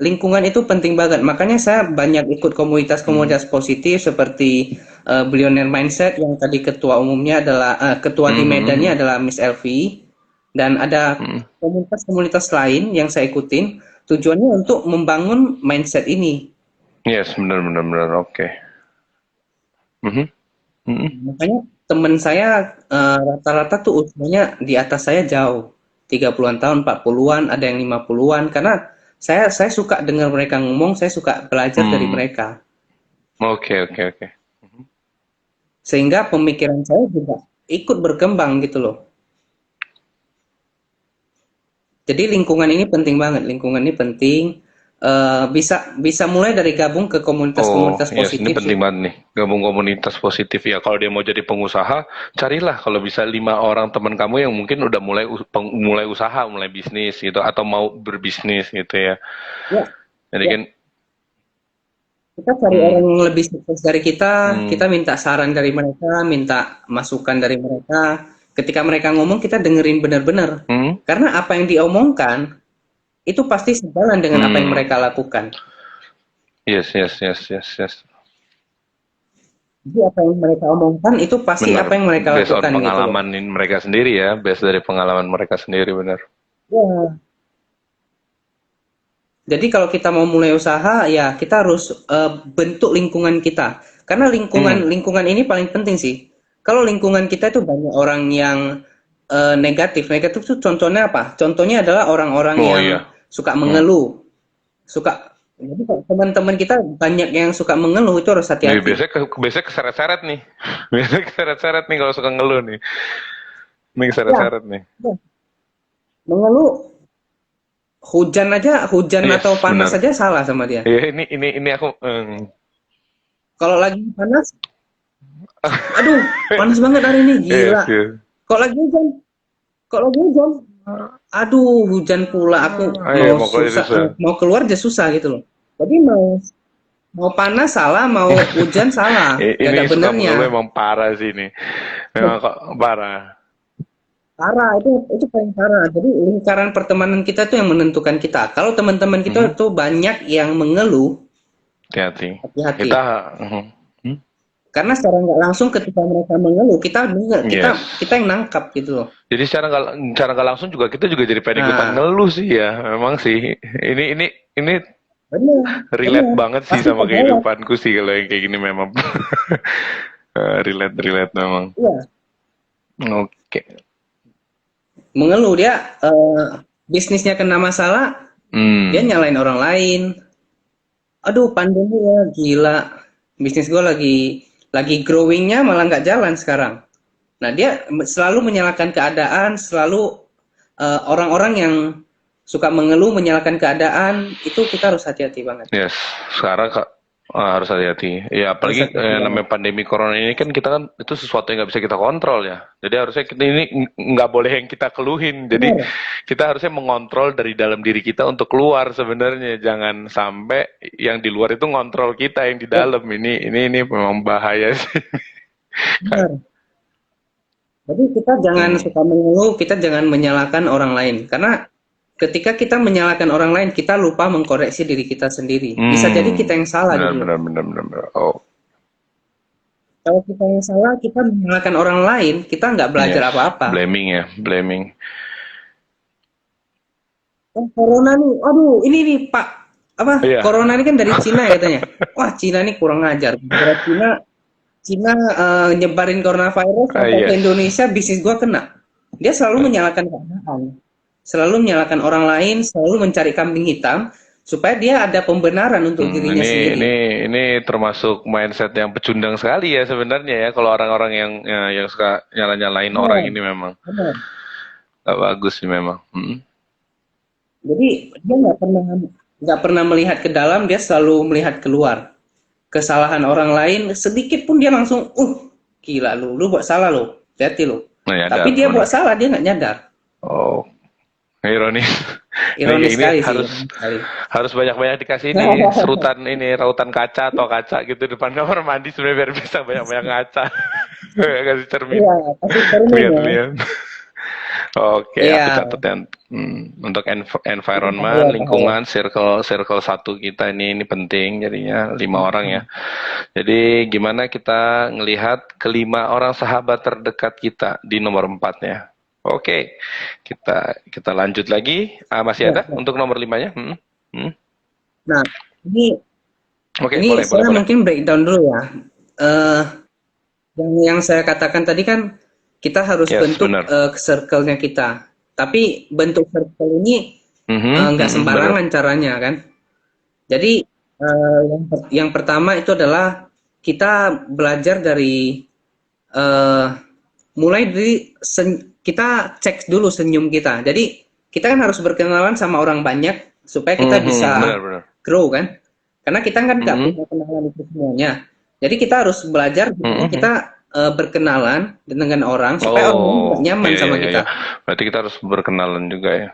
Lingkungan itu penting banget. Makanya saya banyak ikut komunitas-komunitas positif seperti Billionaire Mindset yang tadi ketua umumnya adalah ketua di Medannya adalah Miss Elvi, dan ada komunitas-komunitas lain yang saya ikutin. Tujuannya untuk membangun mindset ini. Yes, benar. Oke. Makanya teman saya rata-rata tuh usianya di atas saya jauh. 30-an tahun, 40-an, ada yang 50-an, karena saya suka dengar mereka ngomong, saya suka belajar dari mereka. Oke. Sehingga pemikiran saya juga ikut berkembang gitu loh. Jadi lingkungan ini penting banget, lingkungan ini penting. Bisa mulai dari gabung ke komunitas-komunitas Yes, positif. ini penting banget nih, gabung komunitas positif ya. Kalau dia mau jadi pengusaha, carilah kalau bisa 5 orang teman kamu yang mungkin udah mulai usaha, mulai bisnis gitu, atau mau berbisnis gitu ya. Ya. Jadi kan kita cari orang yang lebih sukses dari kita, kita minta saran dari mereka, minta masukan dari mereka. Ketika mereka ngomong, kita dengerin benar-benar. Karena apa yang diomongkan itu pasti sejalan dengan apa yang mereka lakukan. Yes. Jadi apa yang mereka omongkan itu pasti apa yang mereka based lakukan. on pengalaman mereka sendiri ya, based dari pengalaman mereka sendiri, benar. Ya. Jadi kalau kita mau mulai usaha, ya kita harus bentuk lingkungan kita. Karena lingkungan ini paling penting sih. Kalau lingkungan kita itu banyak orang yang negatif itu contohnya apa? Contohnya adalah orang-orang yang suka mengeluh, jadi kalau teman-teman kita banyak yang suka mengeluh, itu harus hati-hati. Biasanya keseret-seret nih. Biasanya keseret-seret nih kalau suka ngeluh nih. Ini keseret-seret nih. Mengeluh, hujan atau panas saja salah sama dia. Iya, ini aku kalau lagi panas, aduh, panas banget hari ini, gila. Kalau lagi hujan, aduh, hujan pula, aku mau keluar aja susah gitu loh. Jadi mau panas salah, mau hujan salah. Gak ada benernya. Ini memang parah sih ini. Memang kok parah. Parah, itu paling parah. Jadi lingkaran pertemanan kita tuh yang menentukan kita. Kalau teman-teman kita tuh banyak yang mengeluh, hati-hati. Karena secara nggak langsung ketika mereka mengeluh, kita yang nangkap gitu loh. Jadi secara nggak langsung juga kita juga jadi pengen ikutan ngeluh sih ya. Memang sih. Ini relate banget sih sama kehidupanku sih kalau yang kayak gini memang. relate memang. Iya. Oke. Mengeluh dia bisnisnya kena masalah, dia nyalain orang lain. Aduh, pandemi ya, gila. Bisnis gue lagi growingnya malah nggak jalan sekarang. Nah, dia selalu menyalahkan keadaan, selalu orang-orang yang suka mengeluh, menyalahkan keadaan, itu kita harus hati-hati banget. Yes, sekarang harus hati-hati. Ya Harus apalagi hati-hati banget. namanya pandemi corona ini kan kita kan itu sesuatu yang nggak bisa kita kontrol ya. Jadi harusnya kita ini nggak boleh yang kita keluhin. Jadi Benar, kita harusnya mengontrol dari dalam diri kita untuk keluar sebenarnya. Jangan sampai yang di luar itu ngontrol kita yang di dalam. Ini memang bahaya sih. benar. Jadi kita jangan Hmm. suka mengeluh, kita jangan menyalahkan orang lain. Karena ketika kita menyalahkan orang lain, kita lupa mengkoreksi diri kita sendiri. Bisa jadi kita yang salah Benar, gitu loh. benar, benar, benar, benar. Oh, Kalau kita yang salah, kita menyalahkan orang lain, kita nggak belajar yes. apa-apa. Blaming ya, blaming. Oh, corona nih, aduh, ini nih Pak, apa? Iya. Corona ini kan dari Cina ya katanya. Wah, Cina nih kurang ajar. Gara Cina, Cina nyebarin coronavirus sampai ke Yes. Indonesia, bisnis gua kena. Dia selalu menyalahkan keadaan, selalu menyalahkan orang lain, selalu mencari kambing hitam supaya dia ada pembenaran untuk dirinya Ini sendiri. ini termasuk mindset yang pecundang sekali ya sebenarnya ya kalau orang-orang yang suka nyala-nyalain orang Benar, ini memang benar. nggak bagus sih memang. Jadi dia nggak pernah melihat ke dalam, dia selalu melihat keluar. Kesalahan orang lain sedikit pun dia langsung, gila lu buat salah lo, hati lo. Nah, Tapi nyadar dia buat benar. salah, dia nggak nyadar. Oh, ironis. Ini Ironis ini sekali sih, harus ironis sekali. harus banyak-banyak dikasih ini serutan ini rautan kaca atau kaca gitu depan kamar mandi sebenarnya biar bisa banyak-banyak ngaca. Kasih cermin. Iya, pasti cermin ya. Lihat-lihat. Oke, aku Iya, catat ya. Untuk itu environment, bahaya, bahaya. lingkungan, circle satu kita ini penting jadinya 5 orang ya. Jadi gimana kita ngelihat kelima orang sahabat terdekat kita di nomor 4 ya. Oke, kita lanjut lagi. Masih Ya, ada ya. untuk nomor 5-nya? Hmm. Nah, ini Oke, ini boleh, boleh, saya boleh. mungkin breakdown dulu ya. Eh, yang saya katakan tadi kan kita harus Yes, bentuk benar. circle-nya kita. Tapi bentuk circle ini nggak Benar. sembarangan caranya kan. Jadi yang pertama itu adalah kita belajar dari eh, mulai dari kita cek dulu senyum kita. Jadi kita kan harus berkenalan sama orang banyak supaya kita Benar, bisa benar. grow kan. Karena kita kan nggak Mhm, punya kenalan itu semuanya. Jadi kita harus belajar gimana mhm. kita berkenalan dengan orang supaya orang Oh, juga nyaman iya, iya, sama iya, iya. kita. Berarti kita harus berkenalan juga ya.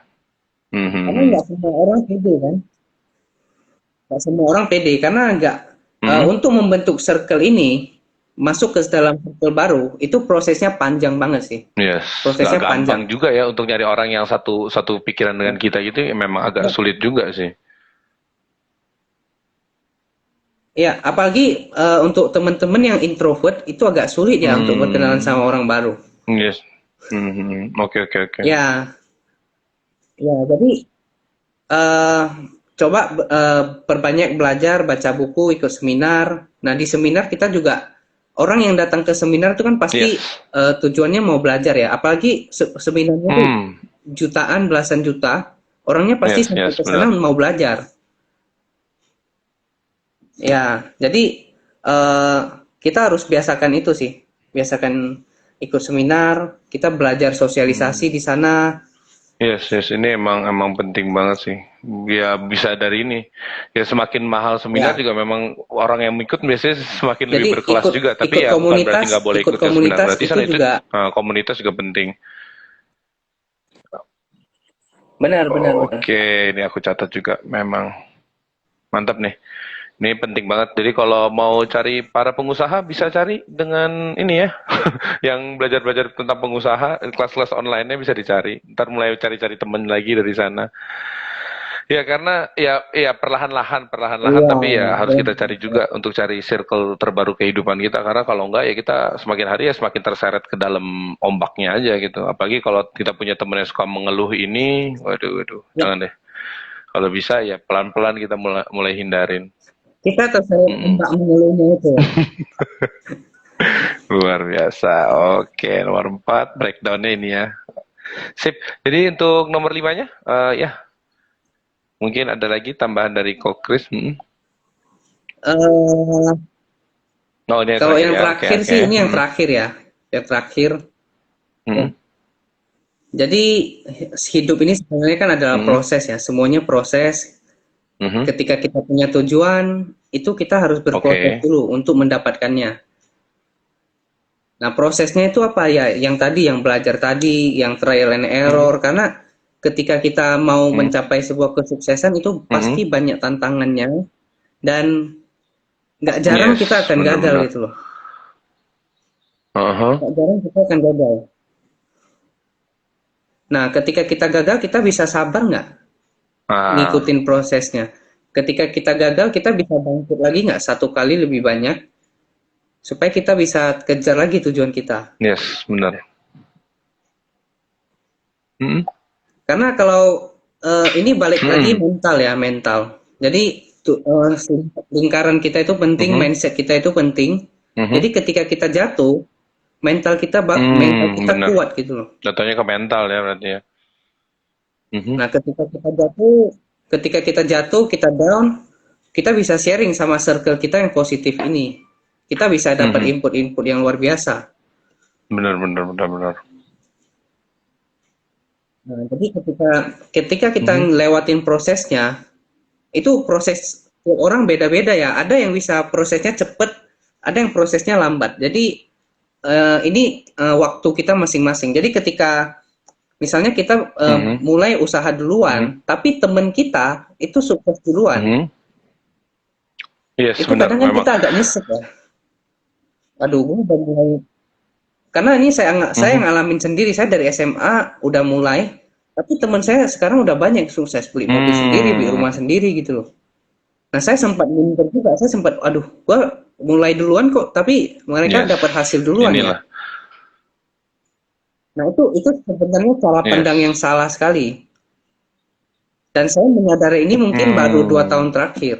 Karena Mhm. nggak semua orang pede kan. Nggak semua orang pede karena nggak Mhm. untuk membentuk circle ini masuk ke dalam circle baru itu prosesnya panjang banget sih. Yes, nggak Prosesnya gampang panjang. juga ya untuk nyari orang yang satu satu pikiran dengan Ya. kita gitu ya memang agak Ya. sulit juga sih. Ya, apalagi untuk teman-teman yang introvert itu agak sulit ya untuk berkenalan Hmm, sama orang baru. yes. Oke, oke, oke. Ya, ya. Jadi eh coba perbanyak belajar, baca buku, ikut seminar. Nah, di seminar kita juga orang yang datang ke seminar itu kan pasti Yes. tujuannya mau belajar ya. Apalagi seminarnya itu Hmm, jutaan, belasan juta, orangnya pasti yes, sampai yes, ke sana benar. mau belajar. Ya, jadi eh kita harus biasakan itu sih. Biasakan ikut seminar, kita belajar sosialisasi Hmm. di sana. Yes, yes, ini emang penting banget sih. Ya bisa dari ini. Ya semakin mahal seminar Ya, juga memang orang yang ikut biasanya semakin lebih jadi berkelas ikut juga. Tapi ikut ya bukan berarti nggak boleh ikut ikut ke seminar komunitas itu gratisan itu juga komunitas juga penting. benar benar benar. Oke, ini aku catat juga. Memang mantap nih. Ini penting banget. Jadi kalau mau cari para pengusaha bisa cari dengan ini ya, yang belajar-belajar tentang pengusaha, kelas-kelas online-nya bisa dicari. Ntar mulai cari-cari temen lagi dari sana. Ya karena ya perlahan-lahan Iya, tapi ya harus kita cari benar. juga untuk cari circle terbaru kehidupan kita karena kalau enggak ya kita semakin hari ya semakin terseret ke dalam ombaknya aja gitu. Apalagi kalau kita punya temen yang suka mengeluh ini, waduh, waduh, Ya, jangan deh. Kalau bisa ya pelan-pelan kita mulai hindarin. kita terseret Mm-mm. ombak mengeluhnya itu ya. Luar biasa. Oke, nomor 4 breakdownnya ini ya. Sip. Jadi untuk nomor 5-nya, ya mungkin ada lagi tambahan dari Kokris. Eh, Oh ini yang kalau terakhir yang ya. Oke, terakhir oke. sih ini yang terakhir ya. Yang terakhir ya. Mm. Jadi hidup ini sebenarnya kan adalah Mhm, proses ya, semuanya proses. mhm. Ketika kita punya tujuan, itu kita harus berproses Oke. dulu untuk mendapatkannya. Nah, prosesnya itu apa ya? Yang tadi, yang belajar tadi, yang trial and Mhm, error. Karena ketika kita mau mhm, mencapai sebuah kesuksesan itu mhm. pasti banyak tantangannya dan nggak jarang Yes, kita akan gagal benar-benar. gitu loh. Heeh. Nggak jarang kita akan gagal. Nah, ketika kita gagal, kita bisa sabar nggak Ah, ngikutin prosesnya? Ketika kita gagal, kita bisa bangkit lagi nggak satu kali lebih banyak supaya kita bisa kejar lagi tujuan kita. yes, benar. Mhm, Karena kalau ini balik lagi mhm, mental ya, mental. Jadi lingkaran kita itu penting, mhm, mindset kita itu penting. mhm. Jadi ketika kita jatuh, mental kita Benar. kuat gitu loh. Jatuhnya ke mental ya berarti ya. Mhm, Nah, ketika kita jatuh, kita down, kita bisa sharing sama circle kita yang positif ini. Kita bisa dapat mhm. input-input yang luar biasa. Benar, benar, benar, benar. Nah, jadi ketika kita Mhm, ngelewatin prosesnya, itu proses tiap orang beda-beda ya. Ada yang bisa prosesnya cepet, ada yang prosesnya lambat. Jadi ini waktu kita masing-masing. Jadi ketika misalnya kita mhm, mulai usaha mhm, duluan, tapi teman kita itu sukses duluan, mhm. Yes, itu benar kadang kan memang. kita agak nyesek ya. Aduh, gue udah mulai. Karena ini saya Mhm, ngalamin sendiri. Saya dari SMA udah mulai, tapi teman saya sekarang udah banyak yang sukses beli mobil sendiri, beli hmm. rumah sendiri gitu loh. Nah, saya sempat minder juga. Saya sempat, aduh, gua mulai duluan kok, tapi mereka Yes, dapat hasil duluan ya. inilah. Nah, itu sebenarnya cara Yes. pandang yang salah sekali. Dan saya menyadari ini mungkin baru 2 tahun Hmm. terakhir.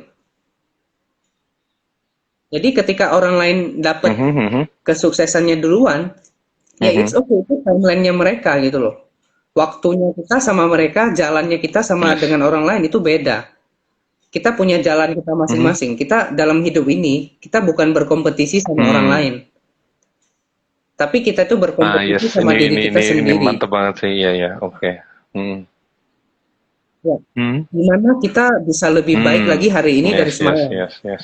Jadi ketika orang lain dapat Mhm, mhm, kesuksesannya duluan, ya it's mhm. okay, itu timelinenya mereka gitu loh. Waktunya kita sama mereka, jalannya kita sama Yes. dengan orang lain itu beda. Kita punya jalan kita Mhm. masing-masing. Kita dalam hidup ini, kita bukan berkompetisi sama orang Hmm. lain. Tapi kita tuh Ah, yes. berkompetisi sama Ini diri ini kita ini ini sendiri. mantap banget sih. Iya, ya. Oke. Hmm. Ya. Hmm. Gimana kita bisa lebih baik Hmm. lagi hari ini dari Yes, yes, semalam. yes, yes.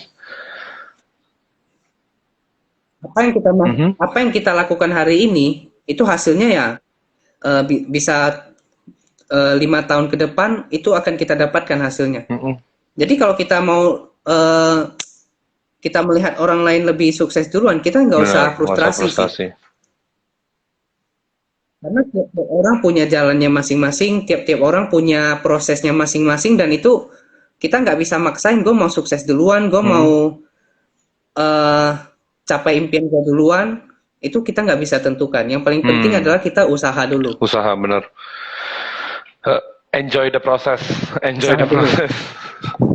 Mhm. Apa yang kita lakukan hari ini itu hasilnya ya bisa 5 tahun ke depan itu akan kita dapatkan hasilnya. Mhm. Jadi kalau kita mau kita melihat orang lain lebih sukses duluan, kita nggak Benar, usah nggak usah frustrasi sih. frustasi. Karena tiap orang punya jalannya masing-masing, tiap-tiap orang punya prosesnya masing-masing, dan itu kita nggak bisa maksain, gue mau sukses duluan, gue Hmm. mau eh capai impian gue duluan, itu kita nggak bisa tentukan. Yang paling penting Hmm. adalah kita usaha dulu. Usaha benar. Eh, enjoy the process. Enjoy Usaha the dulu. process.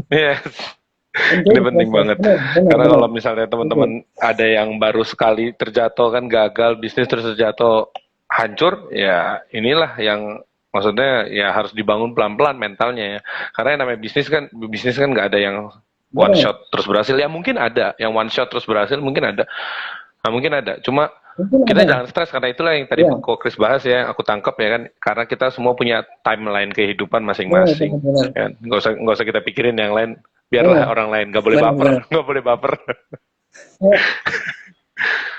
Yes. Enjoy Ini the penting process. banget. Benar, benar, Karena benar. kalau misalnya Betul. teman-teman ada yang baru sekali terjatuh kan gagal bisnis terus terjatuh hancur, ya inilah yang maksudnya ya harus dibangun pelan-pelan mentalnya ya. Karena yang namanya bisnis kan nggak ada yang one Benar. shot terus berhasil. Ya mungkin ada yang one shot terus berhasil, mungkin ada. Nah, mungkin ada. Cuma Mungkin kita ada. jangan stres karena itulah yang tadi Ya, kok Chris bahas ya, aku tangkap ya kan, karena kita semua punya timeline kehidupan benar, masing-masing. benar, benar. Kan? Nggak usah kita pikirin yang lain, biarlah Benar, orang lain, nggak boleh benar, baper, benar. nggak boleh baper. Kayak,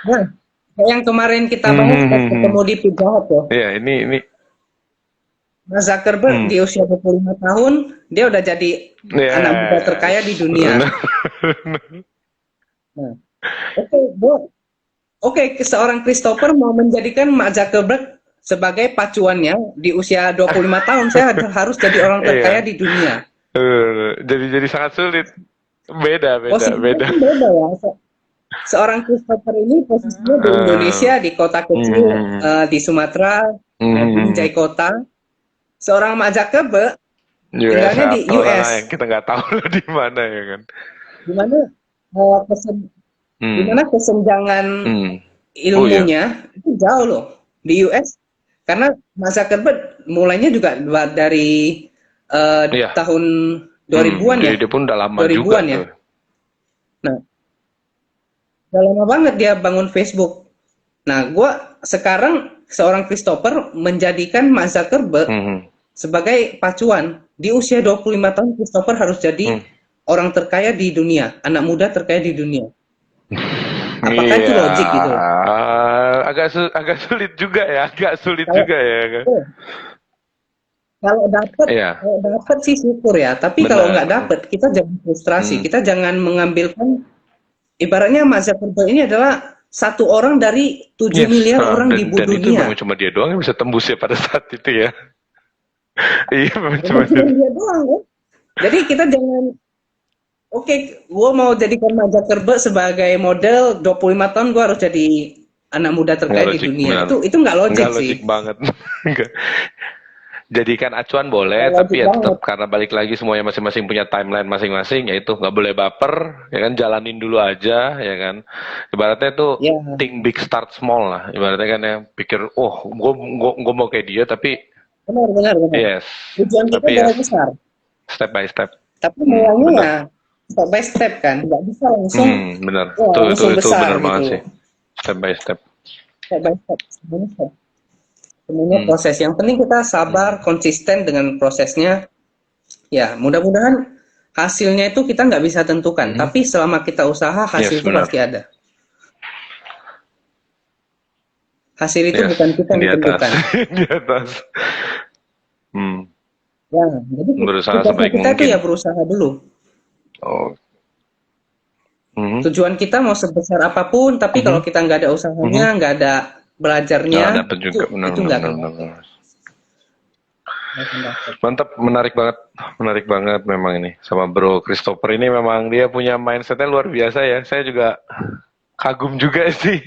nah, kayak yang kemarin kita bahas pas Hmm. ketemu di Pizza Hut tuh. Ya ini Mas Zuckerberg hmm. di usia 25 tahun, dia udah jadi anak muda terkaya di Yes, dunia. benar. Nah, oke, oke, seorang Christopher mau menjadikan Mark Zuckerberg sebagai pacuannya di usia 25 tahun, saya harus jadi orang terkaya Iya. di dunia. Jadi sangat sulit. Beda, beda, Posisinya beda. kan beda ya. Seorang Christopher ini posisinya di Eh, Indonesia, di kota kecil, hmm, di Sumatera, hmm. Binjai Kota. Seorang Mark Zuckerberg tinggalnya USA di atau sana yang US, kita nggak tahu lah di mana ya kan. di mana eh, kesen- di Hmm, mana kesenjangan hmm. Oh ya, ilmunya itu jauh loh di US, karena Mark Zuckerberg mulainya juga dari iya. tahun 2000-an ya, Dia pun udah lama juga 2000-an ya. tuh. Nah, udah lama banget dia bangun Facebook. Nah, gua sekarang seorang Christopher menjadikan Mark Zuckerberg Mhm. sebagai pacuan. Di usia 25 tahun, Christopher harus jadi Hmm. orang terkaya di dunia, anak muda terkaya di dunia. Apakah itu Iya, logik gitu loh? agak sulit juga ya, agak sulit Kalau juga ya. oh, kalau dapat, Iya, kalau dapat sih syukur ya. Tapi kalau nggak benar. dapat, kita jangan frustrasi. Hmm. Kita jangan mengambilkan, ibaratnya Mark Zuckerberg ini adalah satu orang dari 7 Yes, miliar orang di dan itu dunia. memang cuma dia doang yang bisa tembus ya pada saat itu ya. Iya, memang cuma Bukan cuma dia. dia doang ya. Jadi kita jangan, oke, gue mau jadikan Mark Zuckerberg sebagai model 25 tahun, gue harus jadi anak muda Nggak terkaya di logik, dunia. benar. Itu nggak Nggak logik sih. logik banget. Nggak. Jadikan acuan Nggak boleh, logik tapi ya banget. tetap karena balik lagi semuanya masing-masing punya timeline masing-masing, ya itu nggak boleh baper, ya kan jalanin dulu aja, ya kan. Ibaratnya itu Ya, think big start small lah, ibaratnya kan ya pikir, oh gue mau kayak dia, tapi benar, benar, benar. yes, Tujuan kita tapi jauh yes, besar. step by step. Tapi maunya Bener. ya step by step kan. Nggak bisa langsung, Bener. ya langsung Itu besar bener gitu banget loh. sih. Step by step. Step by step. Semuanya step. Semuanya Hmm. proses. Yang penting kita sabar, Hmm. konsisten dengan prosesnya. Ya, mudah-mudahan hasilnya itu kita nggak bisa tentukan. Hmm. Tapi selama kita usaha, hasil Yes, itu pasti benar. ada. Hasil itu Yes, bukan kita yang di atas, ditentukan. di atas. Hmm. Ya, jadi Berusaha tugasnya sebaik kita itu ya mungkin. berusaha dulu. Oh. Hmm. Tujuan kita mau sebesar apapun, tapi kalau Hmm. kita nggak ada usahanya, Hmm. nggak ada belajarnya, Nggak dapet juga, benar, itu benar, nggak benar, akan benar, dapat. benar. Nggak akan dapat. Mantap, menarik banget memang ini sama Bro Christopher ini memang dia punya mindsetnya luar biasa ya. Saya juga kagum juga sih,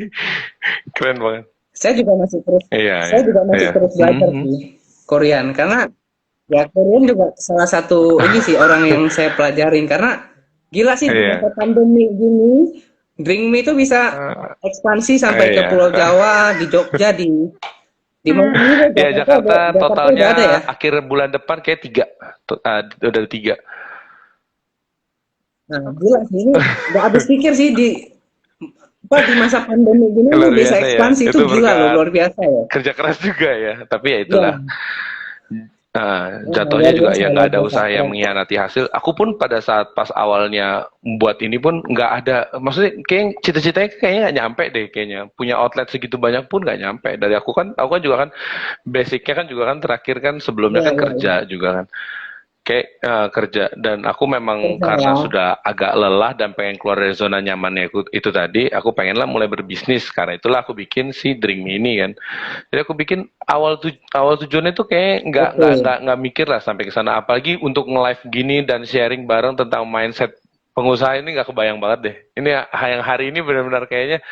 keren banget. Saya juga masih terus, Iya, saya iya, juga masih iya. terus belajar Hmm. sih Korean, karena ya Korean juga salah satu ini sih orang yang saya pelajarin, karena gila sih di masa Iya. pandemi gini, Drink Me itu bisa ekspansi sampai ke Iya. Pulau Jawa, di Jogja, di mana juga Ya Jakarta Jakarta udah ada ya. totalnya akhir bulan depan kayak 3. Udah 3. Nah, gila sih ini nggak habis pikir sih di masa pandemi gini lu Luar bisa biasa ya. ekspansi, itu Itu gila loh, berkat luar biasa ya. kerja keras juga ya. Tapi ya Iya, itulah. Jatuhnya luar juga biasa, ya luar nggak ada biasa. usaha yang mengkhianati hasil. Aku pun pada saat pas awalnya buat ini pun nggak ada, maksudnya kayak cita-citanya kayaknya nggak nyampe deh kayaknya. Punya outlet segitu banyak pun nggak nyampe. Dari aku kan juga kan basicnya kan juga kan terakhir kan sebelumnya Iya, kan iya, iya. kerja juga kan. Kayak kerja dan aku memang Kerja karena ya. sudah agak lelah dan pengen keluar dari zona nyamannya itu tadi, aku pengenlah mulai berbisnis. Karena itulah aku bikin si Drink Me ini kan. Jadi aku bikin awal tujuannya tuh kayak Oke. nggak mikir lah sampai ke sana. Apalagi untuk nge-live gini dan sharing bareng tentang mindset pengusaha ini nggak kebayang banget deh. Ini yang hari ini benar-benar kayaknya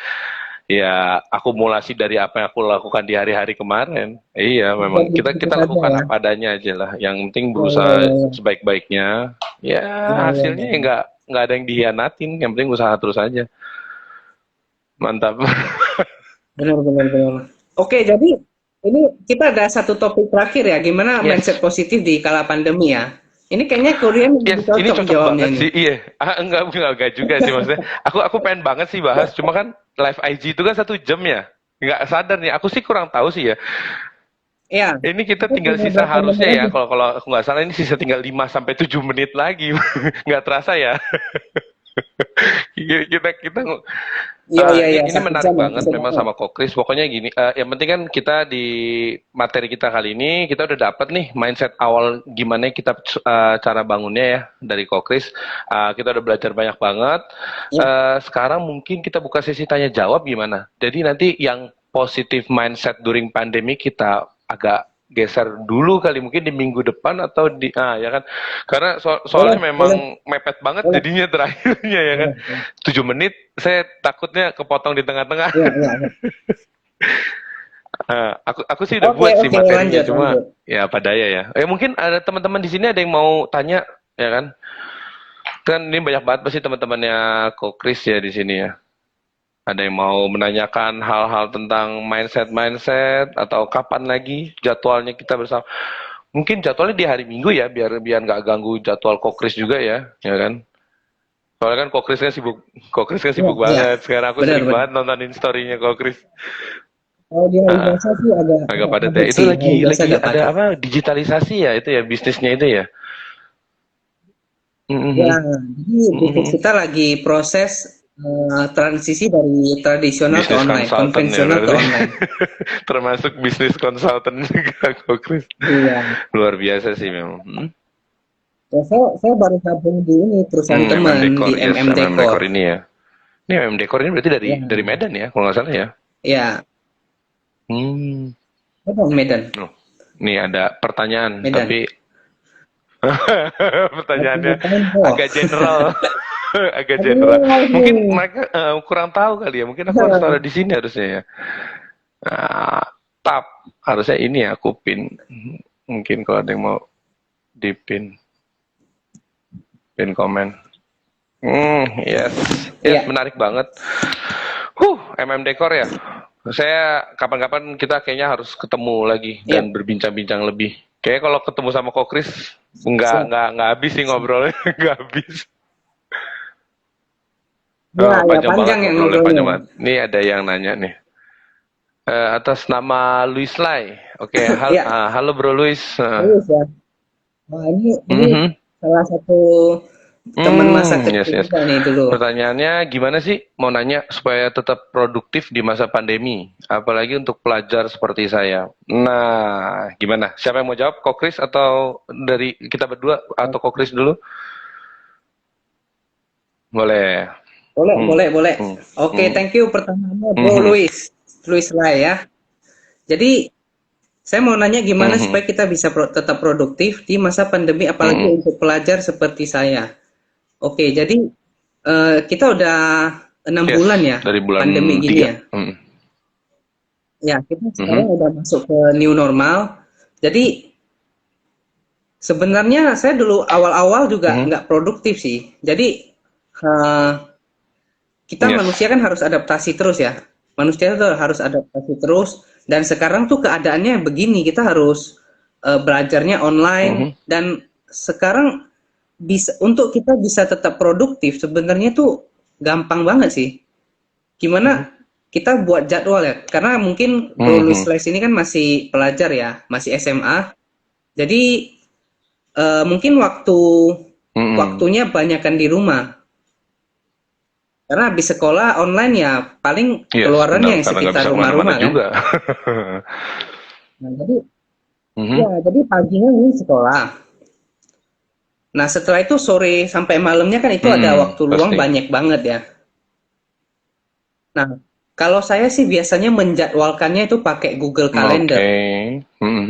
ya akumulasi dari apa yang aku lakukan di hari-hari kemarin. Iya, memang Jadi kita gitu kita saja lakukan ya. apa adanya aja lah. Yang penting Iya, iya, berusaha iya, iya. sebaik-baiknya. Ya Iya, iya, iya, hasilnya ya iya. nggak ada yang dihianatin. Yang penting usaha terus aja. Mantap. Benar, benar, benar. Oke, jadi ini kita ada satu topik terakhir ya, gimana mindset Yes. positif di kala pandemi ya. Ini kayaknya Korean lebih Yes, ini cocok cocok jawabnya banget nih. sih. Iya, enggak juga sih maksudnya. Aku pengen banget sih bahas. Cuma kan live IG itu kan 1 jam ya. Nggak sadar nih. Aku sih kurang tahu sih ya. Ya, Ini kita kita tinggal tinggal sisa berapa menit harusnya ya. lagi? Kalau aku nggak salah ini sisa tinggal 5 sampai 7 menit lagi. Nggak terasa ya. Kita Iya, iya, iya, ini satu menarik jam ya, banget bisa memang banget. sama Kokris. Pokoknya gini, yang penting kan kita di materi kita kali ini kita udah dapat nih mindset awal gimana kita cara bangunnya ya dari Kokris. Kita udah belajar banyak banget. Ya, Sekarang mungkin kita buka sesi tanya jawab gimana. Jadi nanti yang positif mindset during pandemi kita agak geser dulu kali mungkin di minggu depan atau ya kan karena boleh, soalnya boleh, memang mepet banget boleh, jadinya terakhirnya ya kan boleh, boleh. 7 menit saya takutnya kepotong di tengah-tengah. Iya, iya, iya. Aku sih udah Oke, buat sih oke, materinya lanjut, cuma lanjut. ya apa daya ya. Mungkin ada teman-teman di sini ada yang mau tanya ya kan? Kan ini banyak banget pasti teman-temannya Ko Kris ya di sini ya. Ada yang mau menanyakan hal-hal tentang mindset atau kapan lagi jadwalnya kita bersama. Mungkin jadwalnya di hari Minggu ya biar biar nggak ganggu jadwal Ko Kris juga ya kan? Soalnya kan Ko Kris kan Iya, sibuk iya, banget. Sekarang aku benar, sering benar. banget nontonin story-nya Ko Kris. Kalau di hari Ah, biasa sih agak agak agak padat ya. padat Itu sih, hari biasa lagi agak ada padat. apa digitalisasi ya itu ya bisnisnya itu ya. Ya, Mhm, jadi bisnis mhm. kita lagi proses transisi dari tradisional ke Bisnis online, konsultan ya konvensional ke berarti. online. Termasuk bisnis konsultan juga kok Chris. Iya. Luar biasa sih memang. Ya, saya baru gabung di ini perusahaan MM teman Decor, di yes, MM MM Decor. Decor ini ya. Ini MM Decor ini berarti dari Ya, Medan ya, kalau nggak salah ya. ya, Hmm. apa Medan? Loh, nih ada pertanyaan, Medan. tapi Lagi pertanyaannya ngapain kok? agak general, agak general. Mungkin Aduh, mereka kurang tahu kali ya. Mungkin aku harus taruh di sini harusnya ya. Nah, tap harusnya ini ya aku pin. Mungkin kalau ada yang mau dipin, pin komen. Yes, yes Iya, menarik banget. MM Decor ya. Saya kapan-kapan kita kayaknya harus ketemu lagi iya, dan berbincang-bincang lebih. Kayaknya kalau ketemu sama Kokris siap. nggak habis sih ngobrolnya, nggak habis. Ya, ya Panjang banget panjang ya ngobrolnya, ngobrolnya. panjang banget. Ini ada yang nanya nih. Atas nama Luis Lai. Oke, Iya, halo Bro Luis. serius ya. Wah, ini Mhm. salah satu teman masa Yes, kecil yes. juga nih dulu. Pertanyaannya gimana sih mau nanya supaya tetap produktif di masa pandemi, apalagi untuk pelajar seperti saya. Nah, gimana? Siapa yang mau jawab? Kokris atau dari kita berdua atau Kokris dulu? Boleh. Boleh, Hmm. boleh, boleh. Hmm. Oke, Hmm. thank you pertanyaannya Bro Hmm. Luis. Luis lah ya. Jadi, saya mau nanya gimana Hmm. supaya kita bisa tetap produktif di masa pandemi, apalagi Hmm. untuk pelajar seperti saya. Oke, jadi kita udah 6 bulan Yes, ya dari pandemi bulan gini 3. ya. Hmm. Ya, kita Hmm. sekarang udah masuk ke new normal. Jadi sebenarnya saya dulu awal-awal juga Hmm. nggak produktif sih. Jadi eh, kita Yes. manusia kan harus adaptasi terus ya. Manusia tuh harus adaptasi terus. Dan sekarang tuh keadaannya begini, kita harus belajarnya online. Hmm. Dan sekarang bisa untuk kita bisa tetap produktif sebenarnya tuh gampang banget sih. Hmm. Gimana kita buat jadwal ya? Karena mungkin Bro Luis Hmm. Les ini kan masih pelajar ya, masih SMA. Jadi mungkin Hmm. waktunya banyakkan di rumah. Karena habis sekolah online ya paling Yes, benar. keluarannya yang Karena nggak sekitar bisa rumah kemana-mana rumah kan. juga. Nah, jadi Hmm. ya jadi paginya ini sekolah. Nah, setelah itu sore sampai malamnya kan itu ada waktu luang Pasti. banyak banget ya. Nah, kalau saya sih biasanya menjadwalkannya itu pakai Google Calendar. Oke. Hmm.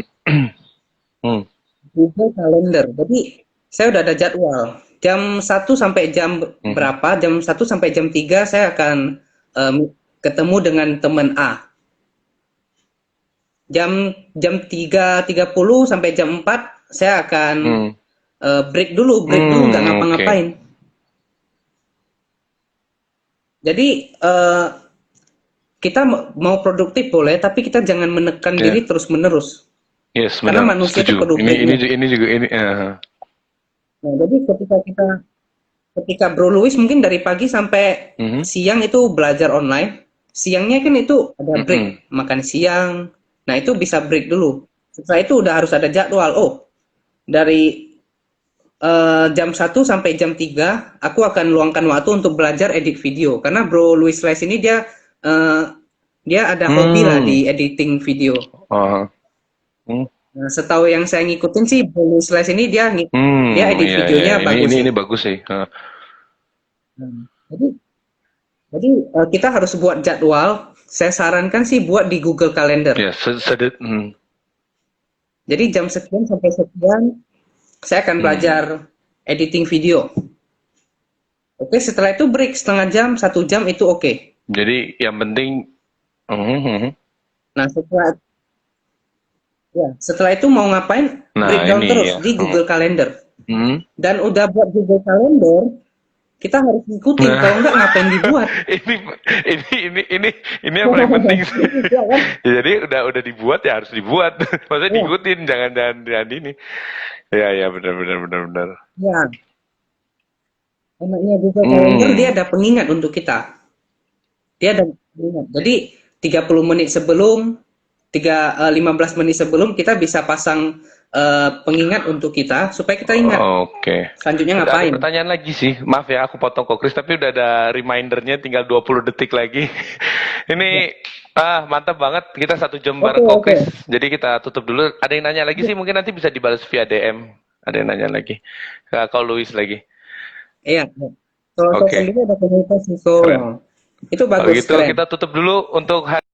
Hmm. Google Calendar. Jadi saya udah ada jadwal. Jam 1 sampai jam Hmm. berapa? Jam 1 sampai jam 3 saya akan em, ketemu dengan teman A. Jam 3.30 sampai jam 4 saya akan Hmm. break dulu nggak Oke. ngapa-ngapain. Jadi kita mau produktif boleh, tapi kita jangan menekan diri Ya. terus-menerus. Yes, Karena benar. manusia itu Setuju. perlu Ini breaknya. ini juga ini. Nah, jadi ketika Bro Luis mungkin dari pagi sampai Mhm. siang itu belajar online, siangnya kan itu ada Mhm. break, makan siang. Nah, itu bisa break dulu. Setelah itu udah harus ada jadwal. Oh, dari jam 1 sampai jam 3 aku akan luangkan waktu untuk belajar edit video. Karena Bro Luis Les ini eh, dia ada hobi lah Hmm. di editing video. Oh. Hmm. Nah, setahu yang saya ngikutin sih Bro Luis Les ini dia edit Iya, iya. videonya bagus Ini sih. bagus sih. Nah, jadi kita harus buat jadwal. Saya sarankan sih buat di Google Calendar. Ya, sedet. Jadi jam sekian sampai sekian saya akan Hmm. belajar editing video. Oke, setelah itu break setengah jam, 1 jam itu oke. Jadi yang penting. Mhm. Nah, setelah itu mau ngapain? Nah, Breakdown ini terus ya. di Google Calendar. Hmm. Dan udah buat Google Calendar, kita harus ngikutin. Nah, Kalau enggak ngapain dibuat? ini ini yang paling penting sih. Ya kan? Ya, jadi udah dibuat ya harus dibuat. Maksudnya Ya, diikutin, jangan ini. Ya, ya, benar benar benar benar. ya. Enaknya Google Calendar dia Hmm. ada pengingat untuk kita. Dia ada pengingat. Jadi 30 menit sebelum, 15 menit sebelum kita bisa pasang pengingat untuk kita supaya kita ingat Oke. selanjutnya Ada ngapain. pertanyaan lagi sih. Maaf ya aku potong kok Chris, tapi udah ada remindernya tinggal 20 detik lagi. Ya. Ini mantap banget. Kita 1 jam Oke, bareng kok oke. Chris. Jadi kita tutup dulu. Ada yang nanya lagi sih, mungkin nanti bisa dibalas via DM. Ada yang nanya lagi. Kau Luis lagi. Iya. Kalau saya Oke, sendiri ada komunitas itu, keren. itu Kalau bagus, gitu keren. kita tutup dulu untuk